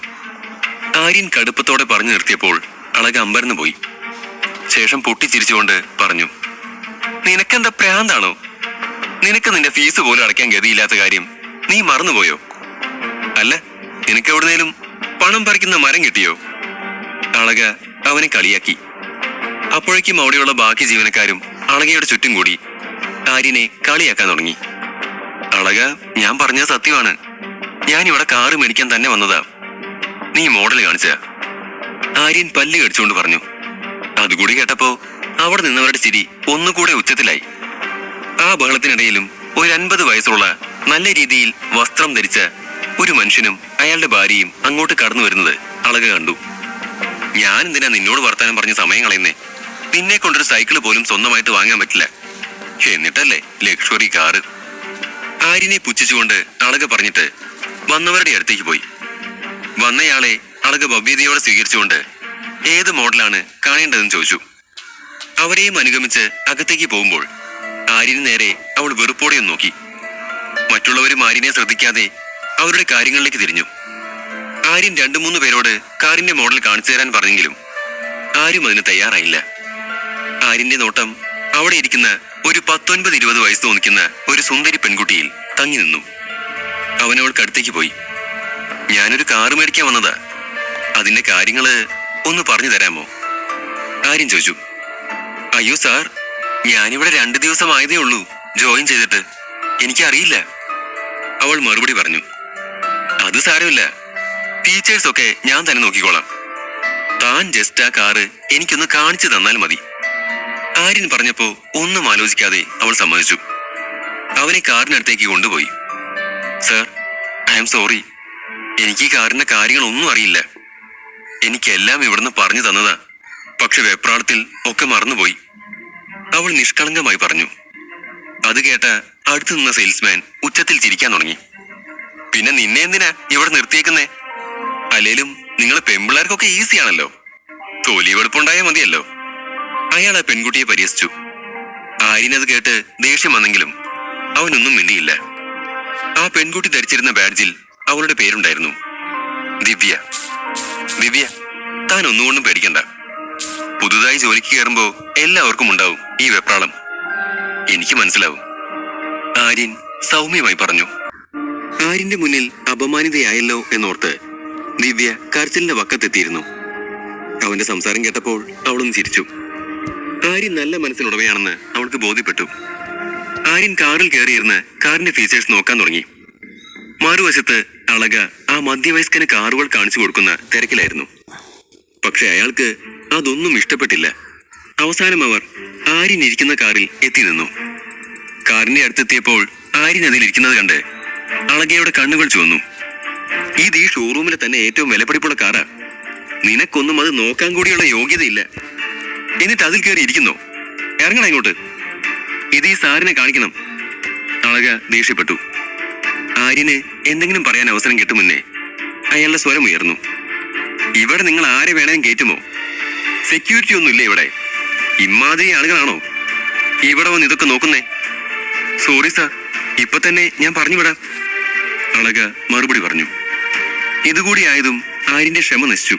ആര്യൻ കടുപ്പത്തോടെ പറഞ്ഞു നിർത്തിയപ്പോൾ അളക അമ്പരന്ന് പോയി. ശേഷം പൊട്ടിച്ചിരിച്ചുകൊണ്ട് പറഞ്ഞു. നിനക്കെന്താ പ്രാന്താണോ? നിനക്ക് നിന്റെ ഫീസ് പോലും അടയ്ക്കാൻ ഗതിയില്ലാത്ത കാര്യം നീ മറന്നുപോയോ? അല്ല, നിനക്ക് എവിടുന്നേലും പണം പറിക്കുന്ന മരം കിട്ടിയോ? അളക അവനെ കളിയാക്കി. അപ്പോഴേക്കും അവിടെയുള്ള ബാക്കി ജീവനക്കാരും അളകയുടെ ചുറ്റും കൂടി ആര്യനെ കളിയാക്കാൻ തുടങ്ങി. അളക, ഞാൻ പറഞ്ഞത് സത്യമാണ്. ഞാൻ ഇവിടെ കാറ് മേടിക്കാൻ തന്നെ വന്നതാ. നീ മോഡൽ കാണിച്ച. ആര്യൻ പല്ല് കടിച്ചുകൊണ്ട് പറഞ്ഞു. അതുകൂടി കേട്ടപ്പോ അവിടെ നിന്നവരുടെ ചിരി ഒന്നുകൂടെ ഉച്ചത്തിലായി. ആ ബഹളത്തിനിടയിലും ഒരു 50 വയസ്സുള്ള നല്ല രീതിയിൽ വസ്ത്രം ധരിച്ച ഒരു മനുഷ്യനും അയാളുടെ ഭാര്യയും അങ്ങോട്ട് കടന്നു വരുന്നത് അളക കണ്ടു. ഞാൻ എന്തിനാ നിന്നോട് വർത്താനം പറഞ്ഞ് സമയം കളയുന്നേ? നിന്നെ കൊണ്ടൊരു സൈക്കിള് പോലും സ്വന്തമായിട്ട് വാങ്ങാൻ പറ്റില്ല. എന്നിട്ടല്ലേ ലക്ഷറി കാറ്. ആര്യനെ പുച്ഛിച്ചുകൊണ്ട് അളക പറഞ്ഞിട്ട് വന്നവരുടെ അടുത്തേക്ക് പോയി. വന്നയാളെ അളക ഭവ്യതയോടെ സ്വീകരിച്ചുകൊണ്ട് ഏത് മോഡലാണ് കാണേണ്ടതെന്ന് ചോദിച്ചു. അവരെയും അനുഗമിച്ച് അകത്തേക്ക് പോകുമ്പോൾ ആര്യന് നേരെ അവൾ വെറുപ്പോടെയും നോക്കി. മറ്റുള്ളവരും ആര്യനെ ശ്രദ്ധിക്കാതെ അവരുടെ കാര്യങ്ങളിലേക്ക് തിരിഞ്ഞു. ആര്യൻ 2-3 പേരോട് കാറിന്റെ മോഡൽ കാണിച്ചു തരാൻ പറഞ്ഞെങ്കിലും ആരും അതിന് തയ്യാറായില്ല. ആര്യന്റെ നോട്ടം അവിടെ ഇരിക്കുന്ന ഒരു 19-20 വയസ്സ് തോന്നിക്കുന്ന ഒരു സുന്ദരി പെൺകുട്ടിയിൽ തങ്ങി നിന്നു. അവനവൾക്ക് അടുത്തേക്ക് പോയി. ഞാനൊരു കാറ് മേടിക്കാൻ വന്നതാ. അതിന്റെ കാര്യങ്ങള് ഒന്ന് പറഞ്ഞു തരാമോ? ആര്യൻ ചോദിച്ചു. അയ്യോ സാർ, ഞാനിവിടെ 2 ദിവസമായതേ ഉള്ളൂ ജോയിൻ ചെയ്തിട്ട്. എനിക്കറിയില്ല. അവൾ മറുപടി പറഞ്ഞു. അത് സാരമില്ല, ഫീച്ചേഴ്സൊക്കെ ഞാൻ തന്നെ നോക്കിക്കോളാം. താൻ ജസ്റ്റ് ആ കാറ് എനിക്കൊന്ന് കാണിച്ചു തന്നാൽ മതി. ആര്യൻ പറഞ്ഞപ്പോ ഒന്നും ആലോചിക്കാതെ അവൾ സമ്മതിച്ചു. അവനെ കാറിനടുത്തേക്ക് കൊണ്ടുപോയി. Sir, I am sorry. എനിക്ക് ഈ കാറിന്റെ കാര്യങ്ങളൊന്നും അറിയില്ല. എനിക്കെല്ലാം ഇവിടുന്ന് പറഞ്ഞു തന്നതാ. പക്ഷെ വെപ്രാളത്തിൽ ഒക്കെ മറന്നുപോയി. അവൾ നിഷ്കളങ്കമായി പറഞ്ഞു. അത് കേട്ട അടുത്തു നിന്ന സെയിൽസ്മാൻ ഉച്ചത്തിൽ ചിരിക്കാൻ തുടങ്ങി. പിന്നെ നിന്നെ എന്തിനാ ഇവിടെ നിർത്തിയേക്കുന്നേ? അല്ലേലും നിങ്ങൾ പെമ്പിള്ളേർക്കൊക്കെ ഈസിയാണല്ലോ. തൊലി വെളുപ്പുണ്ടായാൽ മതിയല്ലോ. അയാൾ ആ പെൺകുട്ടിയെ പരിഹസിച്ചു. ആര്യനത് കേട്ട് ദേഷ്യം വന്നെങ്കിലും അവനൊന്നും മിണ്ടിയില്ല. ആ പെൺകുട്ടി ധരിച്ചിരുന്ന ബാഡ്ജിൽ അവളുടെ പേരുണ്ടായിരുന്നു, ദിവ്യ. ദിവ്യ, താൻ ഒന്നുകൊണ്ടും പേടിക്കണ്ട. പുതുതായി ജോലിക്ക് കയറുമ്പോ എല്ലാവർക്കും ഉണ്ടാവും ഈ വെപ്രാളം. എനിക്ക് മനസ്സിലാവും. ആര്യൻ സൗമ്യമായി പറഞ്ഞു. ആര്യന്റെ മുന്നിൽ അപമാനിതയായല്ലോ എന്നോർത്ത് ദിവ്യ കരച്ചിലിന്റെ വക്കത്തെത്തിയിരുന്നു. അവന്റെ സംസാരം കേട്ടപ്പോൾ അവളും ചിരിച്ചു. ആര്യൻ നല്ല മനസ്സിനുടമയാണെന്ന് അവൾക്ക് ബോധ്യപ്പെട്ടു. ആര്യൻ കാറിൽ കയറിയിരുന്ന് കാറിന്റെ ഫീച്ചേഴ്സ് നോക്കാൻ തുടങ്ങി. മറുവശത്ത് അളക ആ മധ്യവയസ്കന് കാറുകൾ കാണിച്ചു കൊടുക്കുന്ന തിരക്കിലായിരുന്നു. പക്ഷെ അയാൾക്ക് അതൊന്നും ഇഷ്ടപ്പെട്ടില്ല. അവസാനം അവർ ആര്യൻ ഇരിക്കുന്ന കാറിൽ എത്തി നിന്നു. കാറിന്റെ അടുത്തെത്തിയപ്പോൾ ആര്യൻ അതിലിരിക്കുന്നത് കണ്ട് അളകയുടെ കണ്ണുകൾ ചുവന്നു. ഇത് ഈ ഷോറൂമിലെ തന്നെ ഏറ്റവും വിലപിടിപ്പുള്ള കാറാ. നിനക്കൊന്നും അത് നോക്കാൻ കൂടിയുള്ള യോഗ്യതയില്ല. എന്നിട്ട് അതിൽ കയറി ഇരിക്കുന്നോ? ഇറങ്ങണം ഇങ്ങോട്ട്. ഇത് ഈ സാറിനെ കാണിക്കണം. അളക ദേഷ്യപ്പെട്ടു. ആര്യന് എന്തെങ്കിലും പറയാൻ അവസരം കിട്ടുമുന്നേ അയാളുടെ സ്വരം ഉയർന്നു. ഇവിടെ നിങ്ങൾ ആരെ വേണേലും കയറ്റുമോ? സെക്യൂരിറ്റി ഒന്നുമില്ലേ ഇവിടെ? ഇമാതിരി ആളുകളാണോ ഇവിടെ വന്ന് ഇതൊക്കെ നോക്കുന്നേ? സോറി സാർ, ഇപ്പൊ തന്നെ ഞാൻ പറഞ്ഞു വിടാം, അളക മറുപടി പറഞ്ഞു. ഇതുകൂടി ആയതും ആര്യന്റെ ക്ഷമ നശിച്ചു.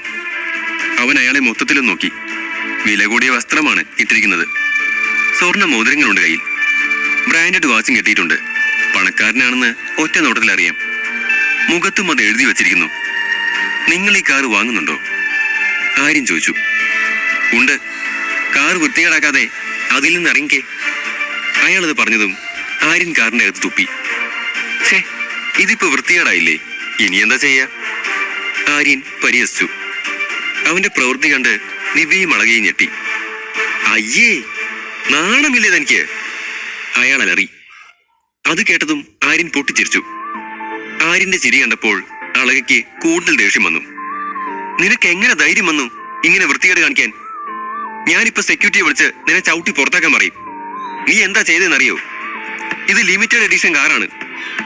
അവൻ അയാളെ മൊത്തത്തിലും നോക്കി. വില കൂടിയ വസ്ത്രമാണ് ഇട്ടിരിക്കുന്നത്. സ്വർണ്ണ മോതിരങ്ങളുണ്ട് കയ്യിൽ. ബ്രാൻഡഡ് വാച്ചും കെട്ടിയിട്ടുണ്ട്. പണക്കാരനാണെന്ന് ഒറ്റ നോട്ടത്തിൽ അറിയാം. മുഖത്തും അത് എഴുതി വച്ചിരിക്കുന്നു. നിങ്ങൾ ഈ കാറ് വാങ്ങുന്നുണ്ടോ? ആര്യൻ ചോദിച്ചു. ഉണ്ട്. കാർ വൃത്തികേടാക്കാതെ അതിൽ നിന്ന് ഇറങ്ങിക്കേ. അയാളത് പറഞ്ഞതും ആര്യൻ കാറിന്റെ അകത്ത് തുപ്പി. ഛേ, ഇതിപ്പോ വൃത്തികേടായില്ലേ, ഇനി എന്താ ചെയ്യാ? ആര്യൻ പരിഹസിച്ചു. അവന്റെ പ്രവൃത്തി കണ്ട് ദിവ്യയും അളകയും ഞെട്ടി. അയ്യേ, നാണമില്ലേ തനിക്ക്? അയാൾ അലറി. അത് കേട്ടതും ആര്യൻ പൊട്ടിച്ചിരിച്ചു. ആര്യന്റെ ചിരി കണ്ടപ്പോൾ അളകയ്ക്ക് കൂടുതൽ ദേഷ്യം വന്നു. നിനക്ക് എങ്ങനെ ധൈര്യം വന്നു ഇങ്ങനെ വൃത്തികേട് കാണിക്കാൻ? ഞാനിപ്പോ സെക്യൂരിറ്റിയെ വിളിച്ച് നിന്നെ ചവിട്ടി പുറത്താക്കാൻ പറയും. നീ എന്താ ചെയ്തെന്നറിയോ? ഇത് ലിമിറ്റഡ് എഡിഷൻ കാറാണ്,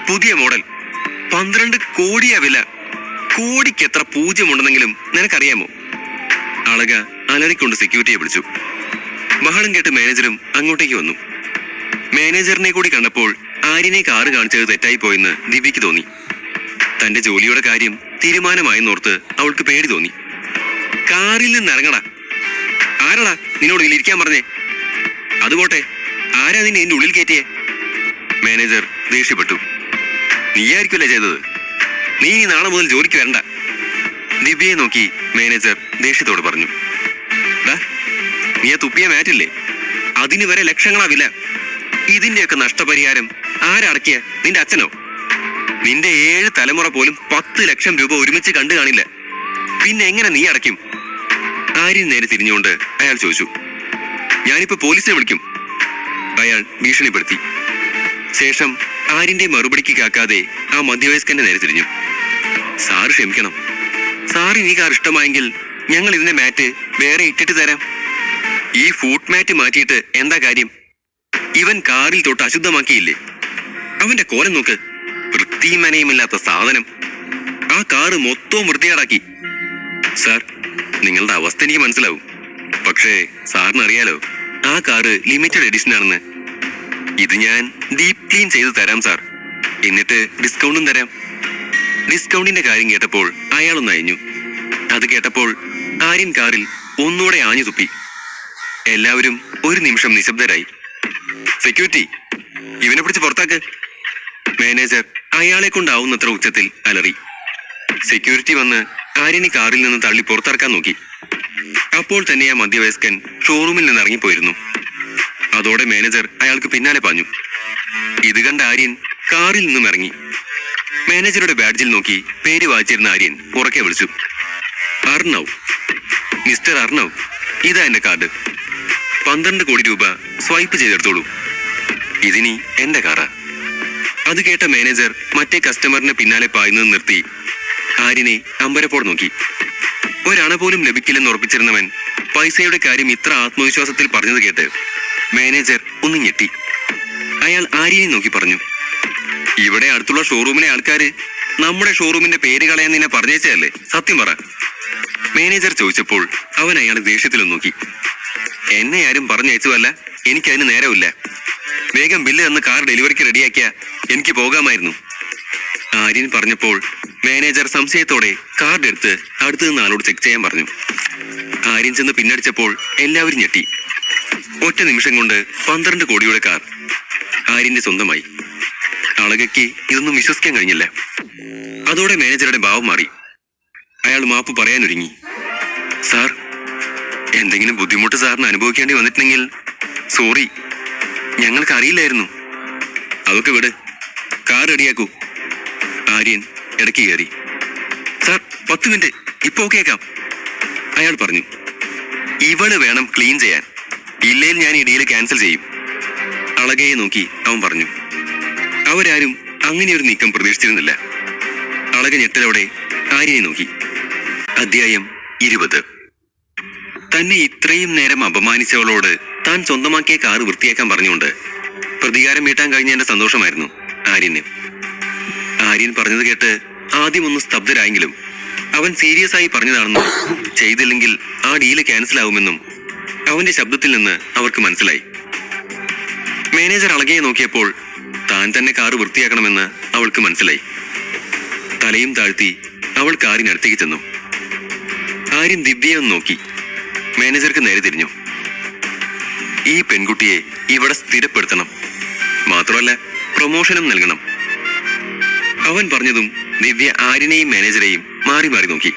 പുതിയ മോഡൽ. 12 കോടിയാ വില. കോടിക്ക് എത്ര പൂജ്യമുണ്ടെന്നെങ്കിലും നിനക്കറിയാമോ? അളക അലറിക്കൊണ്ട് സെക്യൂരിറ്റിയെ വിളിച്ചു. ബഹളം കേട്ട് മാനേജറും അങ്ങോട്ടേക്ക് വന്നു. മാനേജറിനെ കൂടി കണ്ടപ്പോൾ ആര്യനെ കാറ് കാണിച്ചത് തെറ്റായി പോയെന്ന് ദിവ്യക്ക് തോന്നി. തന്റെ ജോലിയുടെ കാര്യം തീരുമാനമായെന്നോർത്ത് അവൾക്ക് പേടി തോന്നി. കാറിൽ നിന്ന് ഇറങ്ങടാ. ആരാടാ നിന്നോട് ഇതിലിരിക്കാൻ പറഞ്ഞേ? അതുപോട്ടെ, ആരാ നിന്നെ എന്റെ ഉള്ളിൽ കയറ്റിയേ? മാനേജർ ദേഷ്യപ്പെട്ടു. നീയായിരിക്കുമല്ലേ ചെയ്തത്? നീ ഇനി നാളെ മുതൽ ജോലിക്ക് വരണ്ട. ദിവ്യയെ നോക്കി മാനേജർ ദേഷ്യത്തോട് പറഞ്ഞു. നീ ആ തുപ്പിയ മാറ്റില്ലേ, അതിന് വരെ ലക്ഷങ്ങളാവില്ല. ഇതിന്റെയൊക്കെ നഷ്ടപരിഹാരം ആരടക്കിയ? നിന്റെ അച്ഛനോ? നിന്റെ 7 തലമുറ പോലും 10 ലക്ഷം രൂപ ഒരുമിച്ച് കണ്ടു കാണില്ല. പിന്നെ എങ്ങനെ നീ അടയ്ക്കും? ആര്യൻ നേരെ തിരിഞ്ഞുകൊണ്ട് അയാൾ ചോദിച്ചു. ഞാനിപ്പോ പോലീസിനെ വിളിക്കും, അയാൾ ഭീഷണിപ്പെടുത്തി. ശേഷം ആര്യന്റെ മറുപടിക്ക് കാക്കാതെ ആ മധ്യവയസ്കന്റെ നേരെ തിരിഞ്ഞു. സാറ് ക്ഷമിക്കണം. സാറിന് ഈ കാർ ഇഷ്ടമായെങ്കിൽ ഞങ്ങൾ ഇതിന്റെ മാറ്റ് വേറെ ഇട്ടിട്ട് തരാം. ഈ ഫുട് മാറ്റ് മാറ്റിയിട്ട് എന്താ കാര്യം? ഇവൻ കാറിൽ തൊട്ട് അശുദ്ധമാക്കിയില്ലേ? അവന്റെ കോലം നോക്ക്, വൃത്തിയും മനയുമില്ലാത്ത സാധനം. ആ കാറ് മൊത്തവും വൃത്തികേടാക്കി. സാർ, നിങ്ങളുടെ അവസ്ഥ എനിക്ക് മനസ്സിലാവും. പക്ഷേ സാറിനറിയാലോ ആ കാറ് ലിമിറ്റഡ് എഡിഷൻ ആണെന്ന്. ഇത് ഞാൻ ഡീപ് ക്ലീൻ ചെയ്ത് തരാം സാർ, എന്നിട്ട് ഡിസ്കൗണ്ടും തരാം. ഡിസ്കൗണ്ടിന്റെ കാര്യം കേട്ടപ്പോൾ അയാളൊന്ന് അയഞ്ഞു. അത് കേട്ടപ്പോൾ ആര്യൻ കാറിൽ ഒന്നുകൂടെ ആഞ്ഞു തുപ്പി. എല്ലാവരും ഒരു നിമിഷം നിശബ്ദരായി. സെക്യൂരിറ്റി, ഇവനെ പിടിച്ച് പുറത്താക്ക്. മാനേജർ അയാളെ കൊണ്ടാവുന്നത്ര ഉച്ചത്തിൽ അലറി. സെക്യൂരിറ്റി വന്ന് ആര്യനെ കാറിൽ നിന്ന് തള്ളി പുറത്തിറക്കാൻ നോക്കി. അപ്പോൾ തന്നെ ആ മധ്യവയസ്കൻ ഷോറൂമിൽ നിന്ന് ഇറങ്ങിപ്പോയിരുന്നു. അതോടെ മാനേജർ അയാൾക്ക് പിന്നാലെ പാഞ്ഞു. ഇത് കണ്ട ആര്യൻ കാറിൽ നിന്നും ഇറങ്ങി. മാനേജറുടെ ബാഡ്ജിൽ നോക്കി പേര് വായിച്ചിരുന്ന ആര്യൻ ഉറക്കെ വിളിച്ചു. അർണവ്, മിസ്റ്റർ അർണവ്, ഇതാ എന്റെ കാർഡ്. 12 കോടി രൂപ സ്വൈപ്പ് ചെയ്തെടുത്തോളൂ. ഇതിനി എന്റെ കാറാ. അത് കേട്ട മാനേജർ മറ്റേ കസ്റ്റമറിന് പിന്നാലെ പായുന്നത് നിർത്തി ആര്യനെ അമ്പരപ്പോടെ നോക്കി. ഒരണ പോലും ലഭിക്കില്ലെന്ന് ഉറപ്പിച്ചിരുന്നവൻ പൈസയുടെ കാര്യം ഇത്ര ആത്മവിശ്വാസത്തിൽ പറഞ്ഞത് കേട്ട് മാനേജർ ഒന്ന് ഞെട്ടി. അയാൾ ആര്യനെ നോക്കി പറഞ്ഞു. ഇവിടെ അടുത്തുള്ള ഷോറൂമിലെ ആൾക്കാര് നമ്മുടെ ഷോറൂമിന്റെ പേര് കളയാൻ നിന്നെ പറഞ്ഞേച്ചതല്ലേ? സത്യം പറ. മാനേജർ ചോദിച്ചപ്പോൾ അവൻ അയാൾ ദേഷ്യത്തിലും നോക്കി. എന്നെ ആരും പറഞ്ഞയച്ചതല്ല, എനിക്കതിന് നേരമില്ല. വേഗം ബില്ല് തന്ന് കാർ ഡെലിവറിക്ക് റെഡിയാക്കിയ എനിക്ക് പോകാമായിരുന്നു. ആര്യൻ പറഞ്ഞപ്പോൾ മാനേജർ സംശയത്തോടെ കാർഡ് എടുത്ത് അടുത്ത് നിന്ന് ആളോട് ചെക്ക് ചെയ്യാൻ പറഞ്ഞു. ആര്യൻ ചെന്ന് പിന്നടിച്ചപ്പോൾ എല്ലാവരും ഞെട്ടി. ഒറ്റ നിമിഷം കൊണ്ട് 12 കോടിയുടെ കാർ ആര്യന്റെ സ്വന്തമായി. അളകയ്ക്ക് ഇതൊന്നും വിശ്വസിക്കാൻ കഴിഞ്ഞില്ല. അതോടെ മാനേജറുടെ ഭാവം മാറി. അയാൾ മാപ്പ് പറയാനൊരുങ്ങി. സാർ, എന്തെങ്കിലും ബുദ്ധിമുട്ട് സാറിന് അനുഭവിക്കേണ്ടി വന്നിട്ടുണ്ടെങ്കിൽ സോറി, ഞങ്ങൾക്ക് അറിയില്ലായിരുന്നു. അതൊക്കെ വിട്, കാർ റെഡിയാക്കൂ. ആര്യൻ ഇടയ്ക്ക് കയറി. സാർ, 10 മിനിറ്റ്, ഇപ്പൊ ഓക്കേക്കാം, അയാൾ പറഞ്ഞു. ഇവള് വേണം ക്ലീൻ ചെയ്യാൻ, ഇല്ലെങ്കിൽ ഞാൻ ഈ ഡീല് ക്യാൻസൽ ചെയ്യും. അളകയെ നോക്കി അവൻ പറഞ്ഞു. അവരാരും അങ്ങനെയൊരു നീക്കം പ്രതീക്ഷിച്ചിരുന്നില്ല. അളക ഞെട്ടലോടെ ആര്യനെ നോക്കി. അധ്യായം 20. തന്നെ ഇത്രയും നേരം അപമാനിച്ചവളോട് താൻ സ്വന്തമാക്കിയ കാറ് വൃത്തിയാക്കാൻ പറഞ്ഞുകൊണ്ട് പ്രതികാരം വീട്ടാൻ കഴിഞ്ഞതിന്റെ സന്തോഷമായിരുന്നു ആര്യന്. ആര്യൻ പറഞ്ഞത് കേട്ട് ആദ്യം ഒന്ന് സ്തബ്ധരായെങ്കിലും അവൻ സീരിയസ് ആയി പറഞ്ഞതാണെന്നും ചെയ്തില്ലെങ്കിൽ ആ ഡീല് ക്യാൻസൽ ആവുമെന്നും അവന്റെ ശബ്ദത്തിൽ നിന്ന് അവർക്ക് മനസ്സിലായി. മാനേജർ അളകയെ നോക്കിയപ്പോൾ താൻ തന്നെ കാറ് വൃത്തിയാക്കണമെന്ന് അവൾക്ക് മനസ്സിലായി. തലയും താഴ്ത്തി അവൾ കാറിനടുത്തേക്ക് ചെന്നു. ആര്യൻ ദിവ്യയെ ഒന്ന് നോക്കി മാനേജർക്ക് നേരെ തിരിഞ്ഞു. ഈ പെൺകുട്ടിയെ ഇവിടെ സ്ഥിരപ്പെടുത്തണം, മാത്രമല്ല പ്രൊമോഷനും നൽകണം. അവൻ പറഞ്ഞതും ദിവ്യ ആര്യനെയും മാനേജരെയും മാറി മാറി നോക്കി.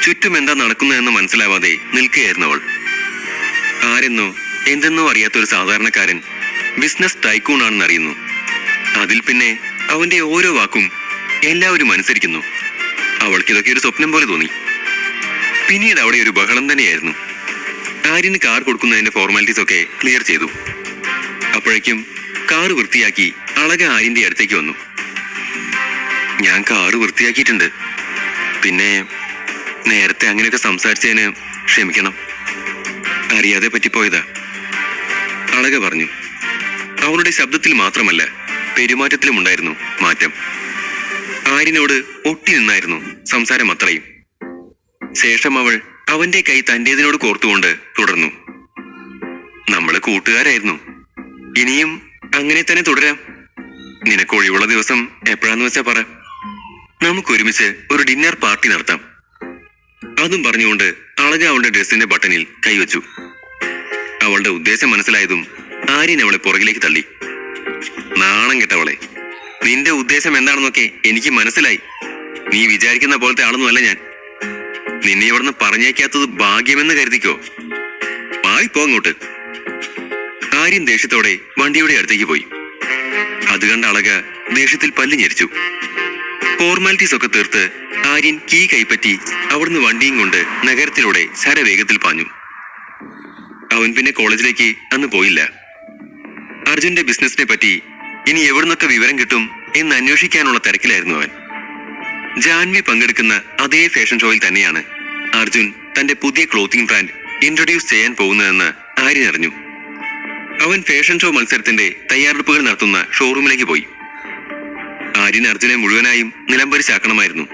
ചുറ്റും എന്താ നടക്കുന്നതെന്ന് മനസ്സിലാവാതെ നിൽക്കുകയായിരുന്നു അവൾ. ആരെന്നോ എന്തെന്നോ അറിയാത്തൊരു സാധാരണക്കാരൻ ബിസിനസ് ടൈക്കൂൺ ആണെന്ന് അറിയുന്നു. അതിൽ പിന്നെ അവന്റെ ഓരോ വാക്കും എല്ലാവരും അനുസരിക്കുന്നു. അവൾക്കിതൊക്കെ ഒരു സ്വപ്നം പോലെ തോന്നി. പിന്നീട് അവിടെ ഒരു ബഹളം തന്നെയായിരുന്നു. ആര്യന് കാർ കൊടുക്കുന്നതിന്റെ ഫോർമാലിറ്റീസ് ഒക്കെ ക്ലിയർ ചെയ്തു. അപ്പോഴേക്കും കാറ് വൃത്തിയാക്കി അളക ആര്യന്റെ അടുത്തേക്ക് വന്നു. ഞാൻ കാറ് വൃത്തിയാക്കിയിട്ടുണ്ട്, പിന്നെ നേരത്തെ അങ്ങനെയൊക്കെ സംസാരിച്ചതിന് ക്ഷമിക്കണം, അറിയാതെ പറ്റിപ്പോയതാ, അളക പറഞ്ഞു. അവളുടെ ശബ്ദത്തിൽ മാത്രമല്ല പെരുമാറ്റത്തിലും ഉണ്ടായിരുന്നു മാറ്റം. ആര്യനോട് ഒട്ടി നിന്നായിരുന്നു സംസാരം അത്രയും. ശേഷം അവൾ അവന്റെ കൈ തന്റേതിനോട് കോർത്തുകൊണ്ട് തുടർന്നു. നമ്മള് കൂട്ടുകാരായിരുന്നു, ഇനിയും അങ്ങനെ തന്നെ തുടരാം. നിനക്ക് ഒഴിവുള്ള ദിവസം എപ്പോഴാന്ന് വെച്ചാ പറ, നമുക്കൊരുമിച്ച് ഒരു ഡിന്നർ പാർട്ടി നടത്താം. അതും പറഞ്ഞുകൊണ്ട് അളക അവളുടെ ഡ്രസ്സിന്റെ ബട്ടണിൽ കൈവച്ചു. അവളുടെ ഉദ്ദേശം മനസ്സിലായതും ആര്യൻ അവളെ പുറകിലേക്ക് തള്ളി. നാണം കെട്ടവളെ, നിന്റെ ഉദ്ദേശം എന്താണെന്നൊക്കെ എനിക്ക് മനസ്സിലായി. നീ വിചാരിക്കുന്ന പോലത്തെ ആളൊന്നുമല്ല ഞാൻ. നിന്നെ ഇവിടുന്ന് പറഞ്ഞേക്കാത്തത് ഭാഗ്യമെന്ന് കരുതിക്കോ. മാറിപ്പോ അങ്ങോട്ട്. ആര്യൻ ദേഷ്യത്തോടെ വണ്ടിയുടെ അടുത്തേക്ക് പോയി. അത് കണ്ട അളക ദേഷ്യത്തിൽ പല്ല് ഞെരിച്ചു. ഫോർമാലിറ്റീസ് ഒക്കെ തീർത്ത് ആര്യൻ കീ കൈപ്പറ്റി അവിടുന്ന് വണ്ടിയും കൊണ്ട് നഗരത്തിലൂടെ ശരവേഗത്തിൽ പാഞ്ഞു. അവൻ പിന്നെ കോളേജിലേക്ക് അന്ന് പോയില്ല. അർജുന്റെ ബിസിനസിനെ പറ്റി ഇനി എവിടുന്നൊക്കെ വിവരം കിട്ടും എന്ന് അന്വേഷിക്കാനുള്ള തിരക്കിലായിരുന്നു അവൻ. ജാൻവി പങ്കെടുക്കുന്ന അതേ ഫാഷൻ ഷോയിൽ തന്നെയാണ് അർജുൻ തന്റെ പുതിയ ക്ലോത്തിങ് ബ്രാൻഡ് ഇൻട്രൊഡ്യൂസ് ചെയ്യാൻ പോകുന്നതെന്ന് ആര്യൻ അറിഞ്ഞു. അവൻ ഫാഷൻ ഷോ മത്സരത്തിന്റെ തയ്യാറെടുപ്പുകൾ നടത്തുന്ന ഷോറൂമിലേക്ക് പോയി. ആര്യൻ അർജുനെ മുഴുവനായും നിലംപരിശാക്കണമായിരുന്നു.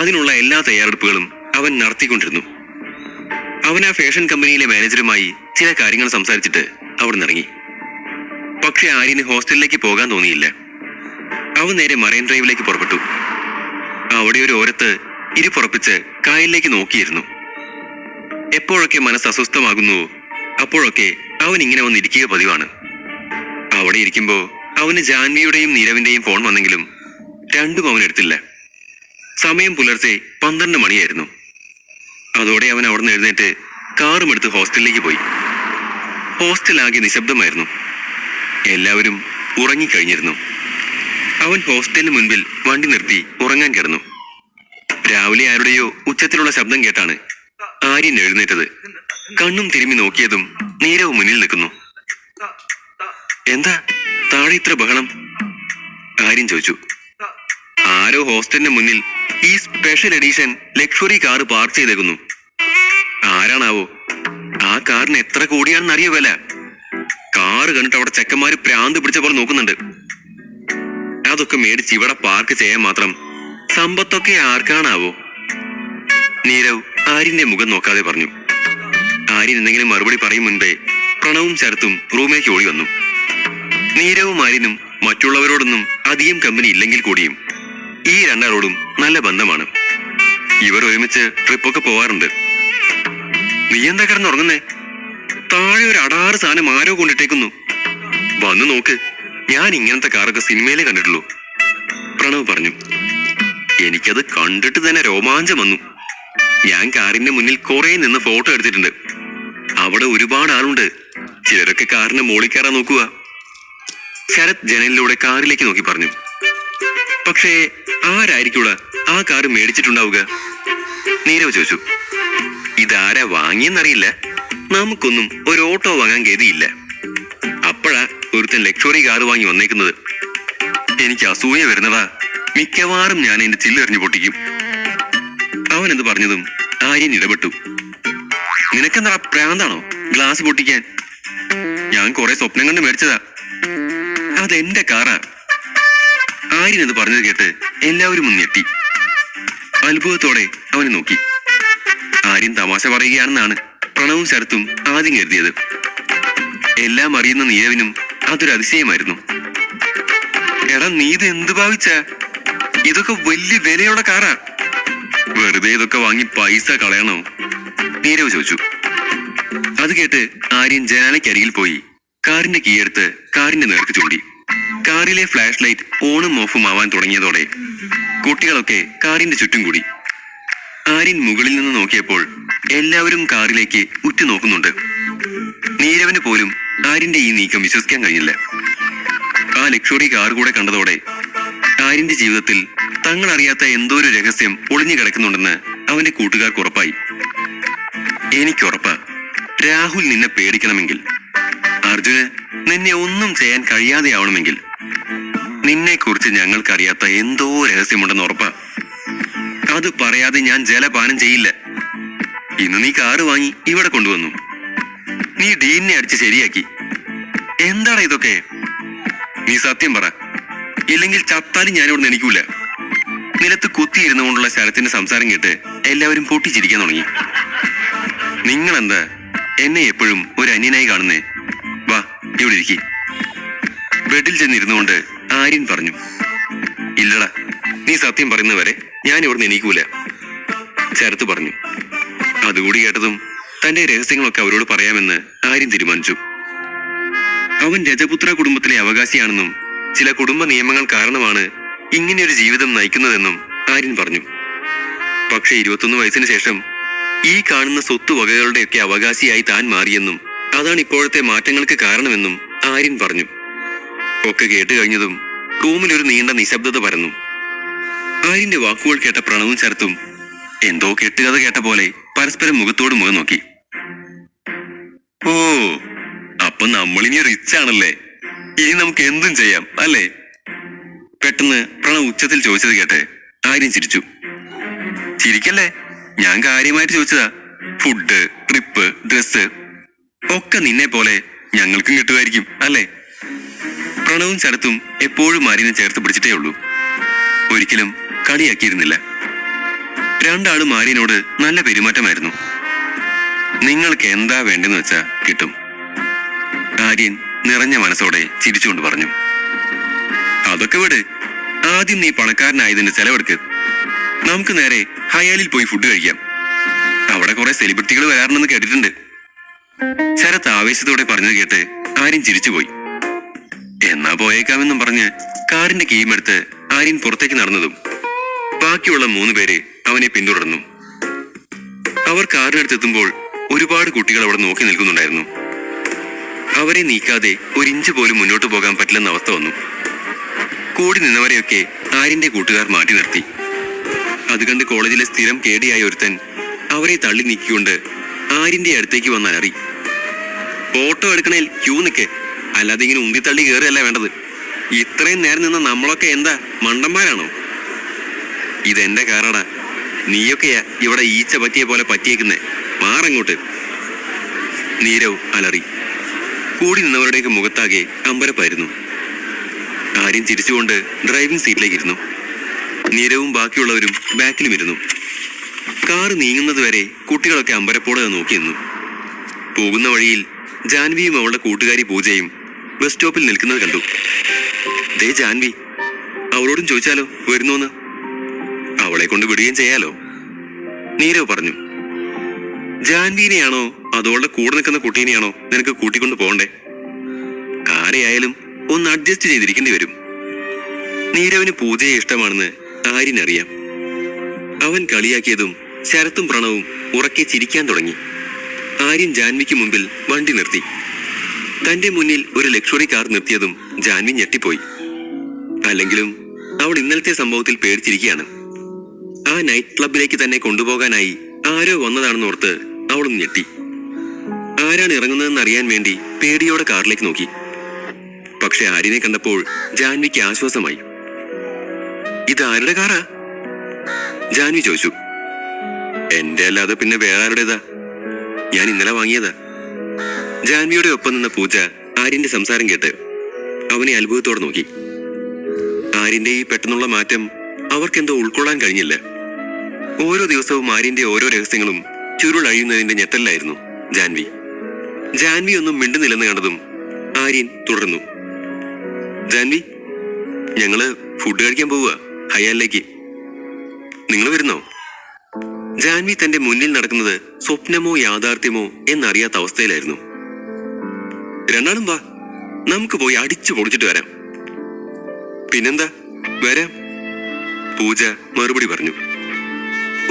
അതിനുള്ള എല്ലാ തയ്യാറെടുപ്പുകളും അവൻ നടത്തിക്കൊണ്ടിരുന്നു. അവൻ ആ ഫാഷൻ കമ്പനിയിലെ മാനേജറുമായി ചില കാര്യങ്ങൾ സംസാരിച്ചിട്ട് അവിടെ നിന്നിറങ്ങി. പക്ഷെ ആര്യന് ഹോസ്റ്റലിലേക്ക് പോകാൻ തോന്നിയില്ല. അവൻ നേരെ മറൈൻ ഡ്രൈവിലേക്ക് പുറപ്പെട്ടു. അവിടെ ഒരു ഓരത്ത് ഇരുപുറപ്പിച്ച് കായലിലേക്ക് നോക്കിയിരുന്നു. എപ്പോഴൊക്കെ മനസ്സ് അസ്വസ്ഥമാകുന്നുവോ അപ്പോഴൊക്കെ അവൻ ഇങ്ങനെ വന്നിരിക്കുക പതിവാണ്. അവിടെ ഇരിക്കുമ്പോ അവന് ജാൻവിയുടെയും നീരവിന്റെയും ഫോൺ വന്നെങ്കിലും രണ്ടും അവൻ എടുത്തില്ല. സമയം പുലർച്ചെ 12 മണിയായിരുന്നു. അതോടെ അവൻ അവിടെ നിന്ന് എഴുന്നേറ്റ് കാറും എടുത്ത് ഹോസ്റ്റലിലേക്ക് പോയി. ഹോസ്റ്റലാകെ നിശബ്ദമായിരുന്നു. എല്ലാവരും ഉറങ്ങിക്കഴിഞ്ഞിരുന്നു. അവൻ ഹോസ്റ്റലിന് മുൻപിൽ വണ്ടി നിർത്തി ഉറങ്ങാൻ കിടന്നു. രാവിലെ ആരുടെയോ ഉച്ചത്തിലുള്ള ശബ്ദം കേട്ടാണ് ആര്യൻ എഴുന്നേറ്റത്. കണ്ണും തിരുമ്മി നോക്കിയതും നീരവ് മുന്നിൽ നിൽക്കുന്നു. എന്താ താഴെ ഇത്ര ബഹളം? ആര്യൻ ചോദിച്ചു. ആരോ ഹോസ്റ്റലിന് മുന്നിൽ ഈ special edition luxury car park ചെയ്തേക്കുന്നു. ആരാണാവോ? ആ കാറിന് എത്ര കോടിയാണെന്ന് അറിയോ വില? കാറ് കണ്ടിട്ട് അവിടെ ചെക്കന്മാര് പ്രാന്ത് പിടിച്ച പോലെ നോക്കുന്നുണ്ട്. അതൊക്കെ മേടിച്ച് ഇവിടെ പാർക്ക് ചെയ്യാൻ മാത്രം സമ്പത്തൊക്കെ ആർക്കാണാവോ? നീരവ് ആര്യന്റെ മുഖം നോക്കാതെ പറഞ്ഞു. ആര്യൻ എന്തെങ്കിലും മറുപടി പറയും മുൻപേ പ്രണവും ശരത്തും റൂമിലേക്ക് ഓടി വന്നു. നീരവും ആര്യനും മറ്റുള്ളവരോടൊന്നും അധികം കമ്പനി ഇല്ലെങ്കിൽ കൂടിയും ഈ രണ്ടാളോടും നല്ല ബന്ധമാണ്. ഇവർ ഒരുമിച്ച് ട്രിപ്പൊക്കെ പോവാറുണ്ട്. നീ എന്താ കിടന്നുറങ്ങുന്നേ? താഴെ ഒരു അടാറ് സാധനം ആരോ കൊണ്ടിട്ടേക്കുന്നു. വന്നു നോക്ക്, ഞാൻ ഇങ്ങനത്തെ കാറൊക്കെ സിനിമയിലേ കണ്ടിട്ടുള്ളൂ, പ്രണവ് പറഞ്ഞു. എനിക്കത് കണ്ടിട്ട് തന്നെ രോമാഞ്ചം വന്നു. ഞാൻ കാറിന്റെ മുന്നിൽ കുറെ നിന്ന് ഫോട്ടോ എടുത്തിട്ടുണ്ട്. അവിടെ ഒരുപാട് ആളുണ്ട്. ചിലരൊക്കെ കാറിന്റെ മോളിൽ കയറാൻ നോക്കുക. ശരത് ജനലിലൂടെ കാറിലേക്ക് നോക്കി പറഞ്ഞു. പക്ഷേ ആരായിരിക്കൂട ആ കാറ് മേടിച്ചിട്ടുണ്ടാവുക? നീരവ് ചോദിച്ചു. ഇതാരാ വാങ്ങിയെന്നറിയില്ല. നമുക്കൊന്നും ഒരു ഓട്ടോ വാങ്ങാൻ ഗതിയില്ല. അപ്പോഴാ ഒരുത്തൻ ലക്ഷറി കാറ് വാങ്ങി വന്നേക്കുന്നത്. എനിക്ക് അസൂയ വരുന്നതാ. മിക്കവാറും ഞാൻ എന്റെ ചില്ലെറിഞ്ഞു പൊട്ടിക്കും. അവനെന്ത് പറഞ്ഞതും ആര്യൻ ഇടപെട്ടു. നിനക്കെന്താ പ്രാന്താണോ ഗ്ലാസ് പൊട്ടിക്കാൻ? ഞാൻ കുറെ സ്വപ്നം കണ്ട് മേടിച്ചതാ. അതെന്റെ കാറാ. ആര്യൻ അത് പറഞ്ഞത് കേട്ട് എല്ലാവരും ഒന്ന് ഞെട്ടി. അത്ഭുതത്തോടെ അവനെ നോക്കി. ആര്യൻ തമാശ പറയുകയാണെന്നാണ് പ്രണവും ശരത്തും ആദ്യം കരുതിയത്. എല്ലാം അറിയുന്ന നീരവിനും അതൊരു അതിശയമായിരുന്നു. എടാ, നീ ഇത് എന്ത് ഭാവിച്ച? ഇതൊക്കെ വലിയ വിലയുള്ള കാറാ. വെറുതെ ഇതൊക്കെ വാങ്ങി പൈസ കളയണോ? നീരവ് ചോദിച്ചു. അത് കേട്ട് ആര്യൻ ജനാലയ്ക്കരികിൽ പോയി കാറിന്റെ കീയെടുത്ത് കാറിന്റെ നേർക്ക് ചൂണ്ടി. കാറിലെ ഫ്ലാഷ് ലൈറ്റ് ഓണും ഓഫും ആവാൻ തുടങ്ങിയതോടെ കുട്ടികളൊക്കെ കാറിന്റെ ചുറ്റും കൂടി. ആര്യൻ മുകളിൽ നിന്ന് നോക്കിയപ്പോൾ എല്ലാവരും കാറിലേക്ക് ഉറ്റുനോക്കുന്നുണ്ട്. നീരവന് പോലും ആര്യന്റെ ഈ നീക്കം വിശ്വസിക്കാൻ കഴിഞ്ഞില്ല. ആ ലക്ഷറി കാർ കൂടെ കണ്ടതോടെ ആര്യന്റെ ജീവിതത്തിൽ തങ്ങൾ അറിയാത്ത എന്തോ ഒരു രഹസ്യം ഒളിഞ്ഞു കിടക്കുന്നുണ്ടെന്ന് അവന്റെ കൂട്ടുകാർക്ക് ഉറപ്പായി. എനിക്കുറപ്പാ, രാഹുൽ നിന്നെ പേടിക്കണമെങ്കിൽ, അർജുന് നിന്നെ ഒന്നും ചെയ്യാൻ കഴിയാതെയാവണമെങ്കിൽ, നിന്നെ കുറിച്ച് ഞങ്ങൾക്കറിയാത്ത എന്തോ രഹസ്യമുണ്ടെന്ന് ഉറപ്പാ. അത് പറയാതെ ഞാൻ ജലപാനം ചെയ്യില്ല. ഇന്ന് നീ കാറ് വാങ്ങി ഇവിടെ കൊണ്ടുവന്നു. നീ ഡീനെ അടിച്ച് ശരിയാക്കി. എന്താടാ ഇതൊക്കെ? നീ സത്യം പറ, ഇല്ലെങ്കിൽ ചത്താലും ഞാനിവിടെ നിൽക്കൂല. നിലത്ത് കുത്തിയിരുന്നു കൊണ്ടുള്ള ശരത്തിന്റെ സംസാരം കേട്ട് എല്ലാവരും പൊട്ടിച്ചിരിക്കാൻ തുടങ്ങി. നിങ്ങളെന്താ എന്നെ എപ്പോഴും ഒരു അന്യനായി കാണുന്നേ? വാ, ഇവിടെ ഇരിക്കി. ബെഡിൽ ചെന്നിരുന്നുകൊണ്ട് ആര്യൻ പറഞ്ഞു. ഇല്ലടാ, നീ സത്യം പറയുന്നവരെ ഞാൻ ഇവിടെ എണീക്കൂല, ശരത്ത് പറഞ്ഞു. അതുകൂടി കേട്ടതും തന്റെ രഹസ്യങ്ങളൊക്കെ അവരോട് പറയാമെന്ന് ആര്യൻ തീരുമാനിച്ചു. അവൻ രജപുത്ര കുടുംബത്തിലെ അവകാശിയാണെന്നും ചില കുടുംബ നിയമങ്ങൾ കാരണമാണ് ഇങ്ങനെയൊരു ജീവിതം നയിക്കുന്നതെന്നും ആര്യൻ പറഞ്ഞു. പക്ഷെ 21 വയസ്സിന് ശേഷം ഈ കാണുന്ന സ്വത്തുവകകളുടെയൊക്കെ അവകാശിയായി താൻ മാറിയെന്നും അതാണ് ഇപ്പോഴത്തെ മാറ്റങ്ങൾക്ക് കാരണമെന്നും ആര്യൻ പറഞ്ഞു. ഒക്കെ കേട്ട് കഴിഞ്ഞതും റൂമിലൊരു നീണ്ട നിശബ്ദത പരന്നു. ആര്യന്റെ വാക്കുകൾ കേട്ട പ്രണവും ശരത്തും എന്തോ കെട്ടുകഥ കേട്ട പോലെ പരസ്പരം മുഖത്തോട് മുഖം നോക്കി. ഓ, അപ്പൊ നമ്മളിനി റിച്ച് ആണല്ലേ? ഇനി നമുക്ക് എന്തും ചെയ്യാം അല്ലേ? പെട്ടെന്ന് പ്രണവ് ഉച്ചത്തിൽ ചോദിച്ചത് കേട്ട് ആര്യൻ ചിരിച്ചു. ചിരിക്കല്ലേ, ഞാൻ കാര്യമായിട്ട് ചോദിച്ചതാ. ഫുഡ്, ട്രിപ്പ്, ഡ്രസ്സ് ഒക്കെ നിന്നെ പോലെ ഞങ്ങൾക്കും കിട്ടുമായിരിക്കും അല്ലേ? പ്രണവും ശരത്തും എപ്പോഴും ആര്യനെ ചേർത്ത് പിടിച്ചിട്ടേ ഉള്ളൂ. ഒരിക്കലും കളിയാക്കിയിരുന്നില്ല. രണ്ടാളും ആര്യനോട് നല്ല പെരുമാറ്റമായിരുന്നു. നിങ്ങൾക്ക് എന്താ വേണ്ടെന്ന് വെച്ചാ കിട്ടും. ആര്യൻ നിറഞ്ഞ മനസ്സോടെ ചിരിച്ചുകൊണ്ട് പറഞ്ഞു. അതൊക്കെ വിട്, ആദ്യം നീ പണക്കാരനായതിന്റെ ചെലവെടുക്ക്. നമുക്ക് നേരെ ഹയാലിൽ പോയി ഫുഡ് കഴിക്കാം. അവിടെ കുറെ സെലിബ്രിറ്റികൾ വരാറുണ്ടെന്ന് കേട്ടിട്ടുണ്ട്. ശരത്ത് ആവേശത്തോടെ പറഞ്ഞത് കേട്ട് ആര്യൻ ചിരിച്ചുപോയി. എന്നാ പോയേക്കാമെന്നും പറഞ്ഞ് കാറിന്റെ കീമെടുത്ത് ആര്യൻ പുറത്തേക്ക് നടന്നതും ബാക്കിയുള്ള 3 പേര് അവനെ പിന്തുടർന്നു. അവർ കാറിനടുത്തെത്തുമ്പോൾ ഒരുപാട് കുട്ടികൾ അവിടെ നോക്കി നിൽക്കുന്നുണ്ടായിരുന്നു. അവരെ നീക്കാതെ 1 ഇഞ്ച് പോലും മുന്നോട്ട് പോകാൻ പറ്റില്ലെന്ന അവസ്ഥ വന്നു. കൂടി നിന്നവരെയൊക്കെ ആര്യന്റെ കൂട്ടുകാർ മാറ്റി നിർത്തി. അത് കണ്ട് കോളേജിലെ സ്ഥിരം കേടിയായ ഒരുത്തൻ അവരെ തള്ളി നീക്കിക്കൊണ്ട് ആര്യന്റെ അടുത്തേക്ക് വന്ന് അലറി. ഫോട്ടോ എടുക്കണേൽ ക്യൂ നിൽക്കേ, അല്ലാതെ ഇങ്ങനെ ഉന്തിത്തള്ളി കയറിയല്ല വേണ്ടത്. ഇത്രയും നേരം നിന്ന് നമ്മളൊക്കെ എന്താ മണ്ടന്മാരാണോ? ഇതെന്റെ കാറാടാ, നീയൊക്കെയാ ഇവിടെ ഈച്ച പറ്റിയ പോലെ പറ്റിയേക്കുന്നേ, മാറങ്ങോട്ട്. നീരവ് അലറി. കൂടി നിന്നവരുടെയൊക്കെ മുഖത്താകെ അമ്പരപ്പായിരുന്നു. ആര്യൻ ചിരിച്ചുകൊണ്ട് ഡ്രൈവിംഗ് സീറ്റിലേക്ക് ഇരുന്നു. നീരവും ബാക്കിയുള്ളവരും ബാക്കിലും ഇരുന്നു. കാറ് നീങ്ങുന്നത് വരെ കുട്ടികളൊക്കെ അമ്പരപ്പോടെ നോക്കി നിന്നു. പോകുന്ന വഴിയിൽ ജാൻവിയും അവളുടെ കൂട്ടുകാരി പൂജയും ബസ് സ്റ്റോപ്പിൽ നിൽക്കുന്നത് കണ്ടു. ദേ ജാൻവി, അവളോടും ചോദിച്ചാലോ വരുന്നോന്ന്? അവളെ കൊണ്ട് വിടുകയും ചെയ്യാലോ, നീരവ് പറഞ്ഞു. ജാൻവിനെയാണോ അതോളുടെ കൂടെ നിൽക്കുന്ന കുട്ടീനെയാണോ നിനക്ക് കൂട്ടിക്കൊണ്ട് പോകണ്ടേ? ആരെയായാലും ഒന്ന് അഡ്ജസ്റ്റ് ചെയ്തിരിക്കേണ്ടി വരും. നീരവിന് പൂജയെ ഇഷ്ടമാണെന്ന് ആര്യനറിയാം. അവൻ കളിയാക്കിയതും ശരത്തും പ്രണവും ഉറക്കെ ചിരിക്കാൻ തുടങ്ങി. ആര്യൻ ജാൻവിക്ക് മുമ്പിൽ വണ്ടി നിർത്തി. തന്റെ മുന്നിൽ ഒരു ലക്ഷറി കാർ നിർത്തിയതും ജാൻവി ഞെട്ടിപ്പോയി. അല്ലെങ്കിലും അവൾ ഇന്നലത്തെ സംഭവത്തിൽ പേടിച്ചിരിക്കുകയാണ്. ആ നൈറ്റ് ക്ലബിലേക്ക് തന്നെ കൊണ്ടുപോകാനായി ആരോ വന്നതാണെന്ന് ഓർത്ത് അവളും ഞെട്ടി. ആരാണ് ഇറങ്ങുന്നതെന്ന് അറിയാൻ വേണ്ടി പേടിയോടെ കാറിലേക്ക് നോക്കി. പക്ഷെ ആര്യനെ കണ്ടപ്പോൾ ജാൻവിക്ക് ആശ്വാസമായി. ഇത് ആരുടെ കാറാ? ജാൻവി ചോദിച്ചു. എന്റെ അല്ലാതെ പിന്നെ വേറെ ആരുടേതാ? ഞാൻ ഇന്നലെ വാങ്ങിയതാ. ജാൻവിയുടെ ഒപ്പം നിന്ന പൂജ ആര്യന്റെ സംസാരം കേട്ട് അവനെ അത്ഭുതത്തോടെ നോക്കി. ആര്യന്റെ ഈ പെട്ടെന്നുള്ള മാറ്റം അവർക്കെന്തോ ഉൾക്കൊള്ളാൻ കഴിഞ്ഞില്ല. ഓരോ ദിവസവും ആര്യന്റെ ഓരോ രഹസ്യങ്ങളും ചുരുളഴിയുന്നതിന്റെ ഞെട്ടലായിരുന്നു ജാൻവി. ജാൻവി ഒന്നും മിണ്ടുന്നില്ലെന്ന് കണ്ടതും ആര്യൻ തുടർന്നു. ജാൻവി, ഞങ്ങള് ഫുഡ് കഴിക്കാൻ പോവുക ഹയാലിലേക്ക്. നിങ്ങൾ വരുന്നോ? ജാൻവി തന്റെ മുന്നിൽ നടക്കുന്നത് സ്വപ്നമോ യാഥാർത്ഥ്യമോ എന്നറിയാത്ത അവസ്ഥയിലായിരുന്നു. രണ്ടാളും വാ, നമുക്ക് പോയി അടിച്ചു പൊളിച്ചിട്ട് വരാം. പിന്നെന്താ, വരാം, പൂജ മറുപടി പറഞ്ഞു.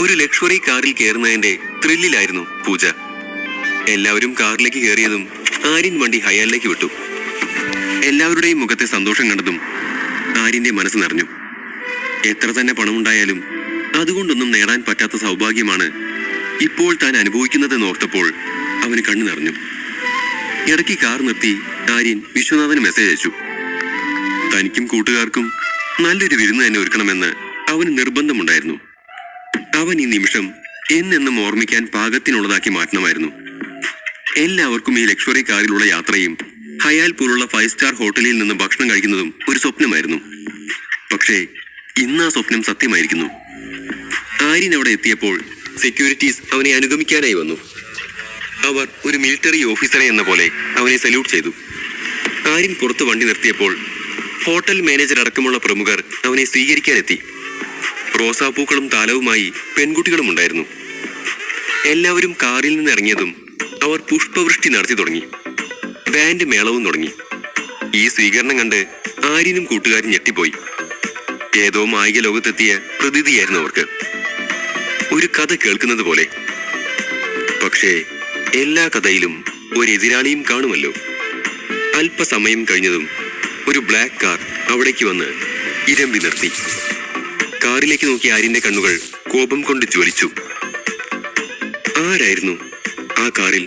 ഒരു ലക്ഷറി കാറിൽ കയറുന്നതിന്റെ ത്രില്ലിലായിരുന്നു പൂജ. എല്ലാവരും കാറിലേക്ക് കയറിയതും ആര്യൻ വണ്ടി ഹയാലിലേക്ക് വിട്ടു. എല്ലാവരുടെയും മുഖത്തെ സന്തോഷം കണ്ടതും ആര്യന്റെ മനസ്സ് നിറഞ്ഞു. എത്ര തന്നെ പണമുണ്ടായാലും അതുകൊണ്ടൊന്നും നേടാൻ പറ്റാത്ത സൗഭാഗ്യമാണ് ഇപ്പോൾ താൻ അനുഭവിക്കുന്നതെന്ന് ഓർത്തപ്പോൾ അവന് കണ്ണു നിറഞ്ഞു. ഇടയ്ക്ക് കാർ നിർത്തി ആര്യൻ വിശ്വനാഥന് മെസ്സേജ് അയച്ചു. തനിക്കും കൂട്ടുകാർക്കും നല്ലൊരു വിരുന്ന് തന്നെ ഒരുക്കണമെന്ന് അവന് നിർബന്ധമുണ്ടായിരുന്നു. അവൻ ഈ നിമിഷം എന്നെന്നും ഓർമ്മിക്കാൻ പാകത്തിനുള്ളതാക്കി മാറ്റണമായിരുന്നു. എല്ലാവർക്കും ഈ ലക്ഷറി കാറിലുള്ള യാത്രയും ഹയാൽ പോലുള്ള 5 സ്റ്റാർ ഹോട്ടലിൽ നിന്ന് ഭക്ഷണം കഴിക്കുന്നതും ഒരു സ്വപ്നമായിരുന്നു. പക്ഷേ ഇന്ന് ആ സ്വപ്നം സത്യമായിരിക്കുന്നു. ആര്യൻ അവിടെ എത്തിയപ്പോൾ സെക്യൂരിറ്റീസ് അവനെ അനുഗമിക്കാനായി വന്നു. അവർ ഒരു മിലിറ്ററി ഓഫീസറെ എന്ന പോലെ അവനെ സല്യൂട്ട് ചെയ്തു. ആര്യൻ പുറത്ത് വണ്ടി നിർത്തിയപ്പോൾ ഹോട്ടൽ മാനേജർ അടക്കമുള്ള പ്രമുഖർ അവനെ സ്വീകരിക്കാനെത്തി. റോസാപ്പൂക്കളും താലവുമായി പെൺകുട്ടികളും ഉണ്ടായിരുന്നു. എല്ലാവരും കാറിൽ നിന്ന് ഇറങ്ങിയതും അവർ പുഷ്പവൃഷ്ടി നടത്തി തുടങ്ങി. ബാൻഡ് മേളവും തുടങ്ങി. ഈ സ്വീകരണം കണ്ട് ആര്യനും കൂട്ടുകാരും ഞെട്ടിപ്പോയി. ഏതോ മായിക ലോകത്തെത്തിയ പ്രതീതിയായിരുന്നു അവർക്ക്, ഒരു കഥ കേൾക്കുന്നത് പോലെ. പക്ഷേ എല്ലാ കഥയിലും ഒരു എതിരാളിയും കാണുമല്ലോ. അല്പസമയം കഴിഞ്ഞതും ഒരു ബ്ലാക്ക് കാർ അവിടേക്ക് വന്ന് ഇരമ്പി നിർത്തി. കാറിലേക്ക് നോക്കിയ ആര്യന്റെ കണ്ണുകൾ കോപം കൊണ്ട് ജ്വലിച്ചു. ആരായിരുന്നു ആ കാറിൽ